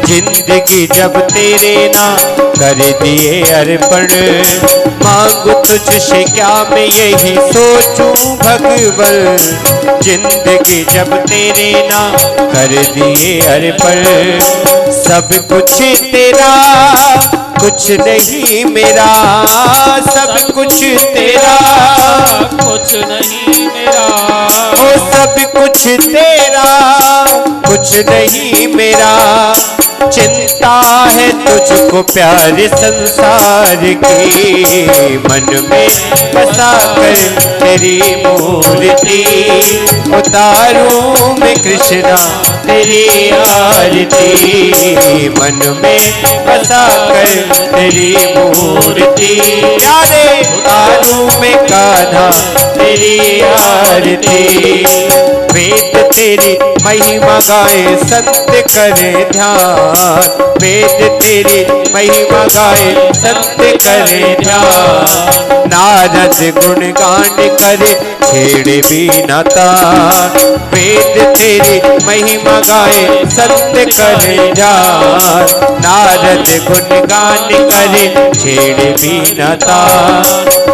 जिंदगी जब तेरे ना कर दिए अर्पण। मांगू तुझसे क्या मैं यही सोचूं भगवन। जिंदगी जब तेरे ना कर दिए अर्पण। सब कुछ तेरा कुछ नहीं मेरा। सब कुछ तेरा कुछ नहीं मेरा। ओ सब कुछ तेरा कुछ नहीं मेरा, चिंता है तुझको प्यार संसार की। मन में बसा कर तेरी मूर्ति, उतारूं मैं कृष्णा तेरी आरती। मन में बसा कर तेरी मूर्ति, यारे उतारूं मैं कान्हा तेरी आरती। वेद तेरी महिमा गाए संत करे ध्यान, वेद तेरी महिमा गाए संत करे ध्यान। नारद गुणगान करे छेड़े बीना तान, वेद तेरी महिमा गाए संत करे ध्यान। नारद गुणगान करे छेड़े बीना तान।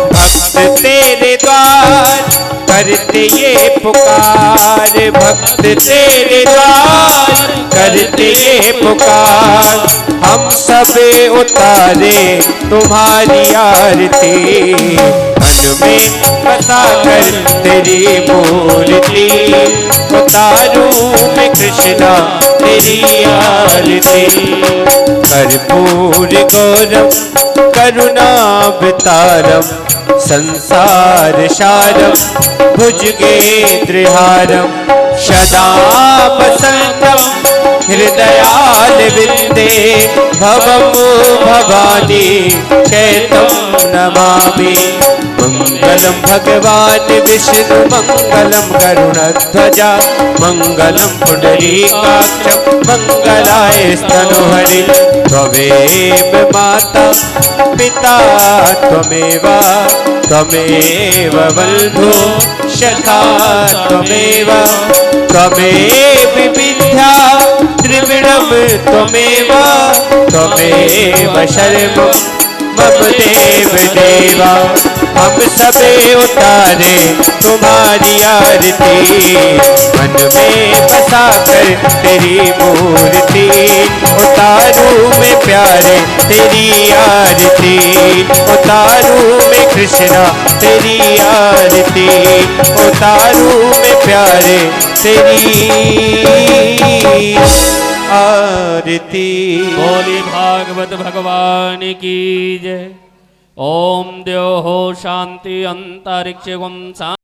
भक्त तेरे द्वार करते ये पुकार, भक्त तेरे द्वार करते ये पुकार। हम सब उतारे तुम्हारी आरती, मन में बसा कर तेरी मूर्ति। उतारूं मैं कृष्णा तेरी आरती। कर्पूर गौरम करुणावतारम, संसार सारम भुजगेन्द्रहारम। सदा वसंतम हृदयाल विंदे, भवम भवानी चैतम नमामि। मंगलम भगवान विष्णु मंगलम गरुड़ध्वजा, मंगलम पुंडरीकाक्षं मंगलाय स्तनोहरि। त्वमेव माता पिता त्वमेव, त्वमेव बन्धु सखा त्वमेव, त्वमेव विद्या त्रिविणम त्वमेव, त्वमेव शर्मं मम देव देवा। हम सबे उतारे तुम्हारी आरती, मन में बसा कर तेरी मूर्ति। उतारूं मैं प्यारे तेरी आरती, उतारूं मैं कृष्णा तेरी आरती। उतारूं मैं प्यारे तेरी आरती। बोली भागवत भगवान की जय। ओम द्यो हो शांति अंतरिक्ष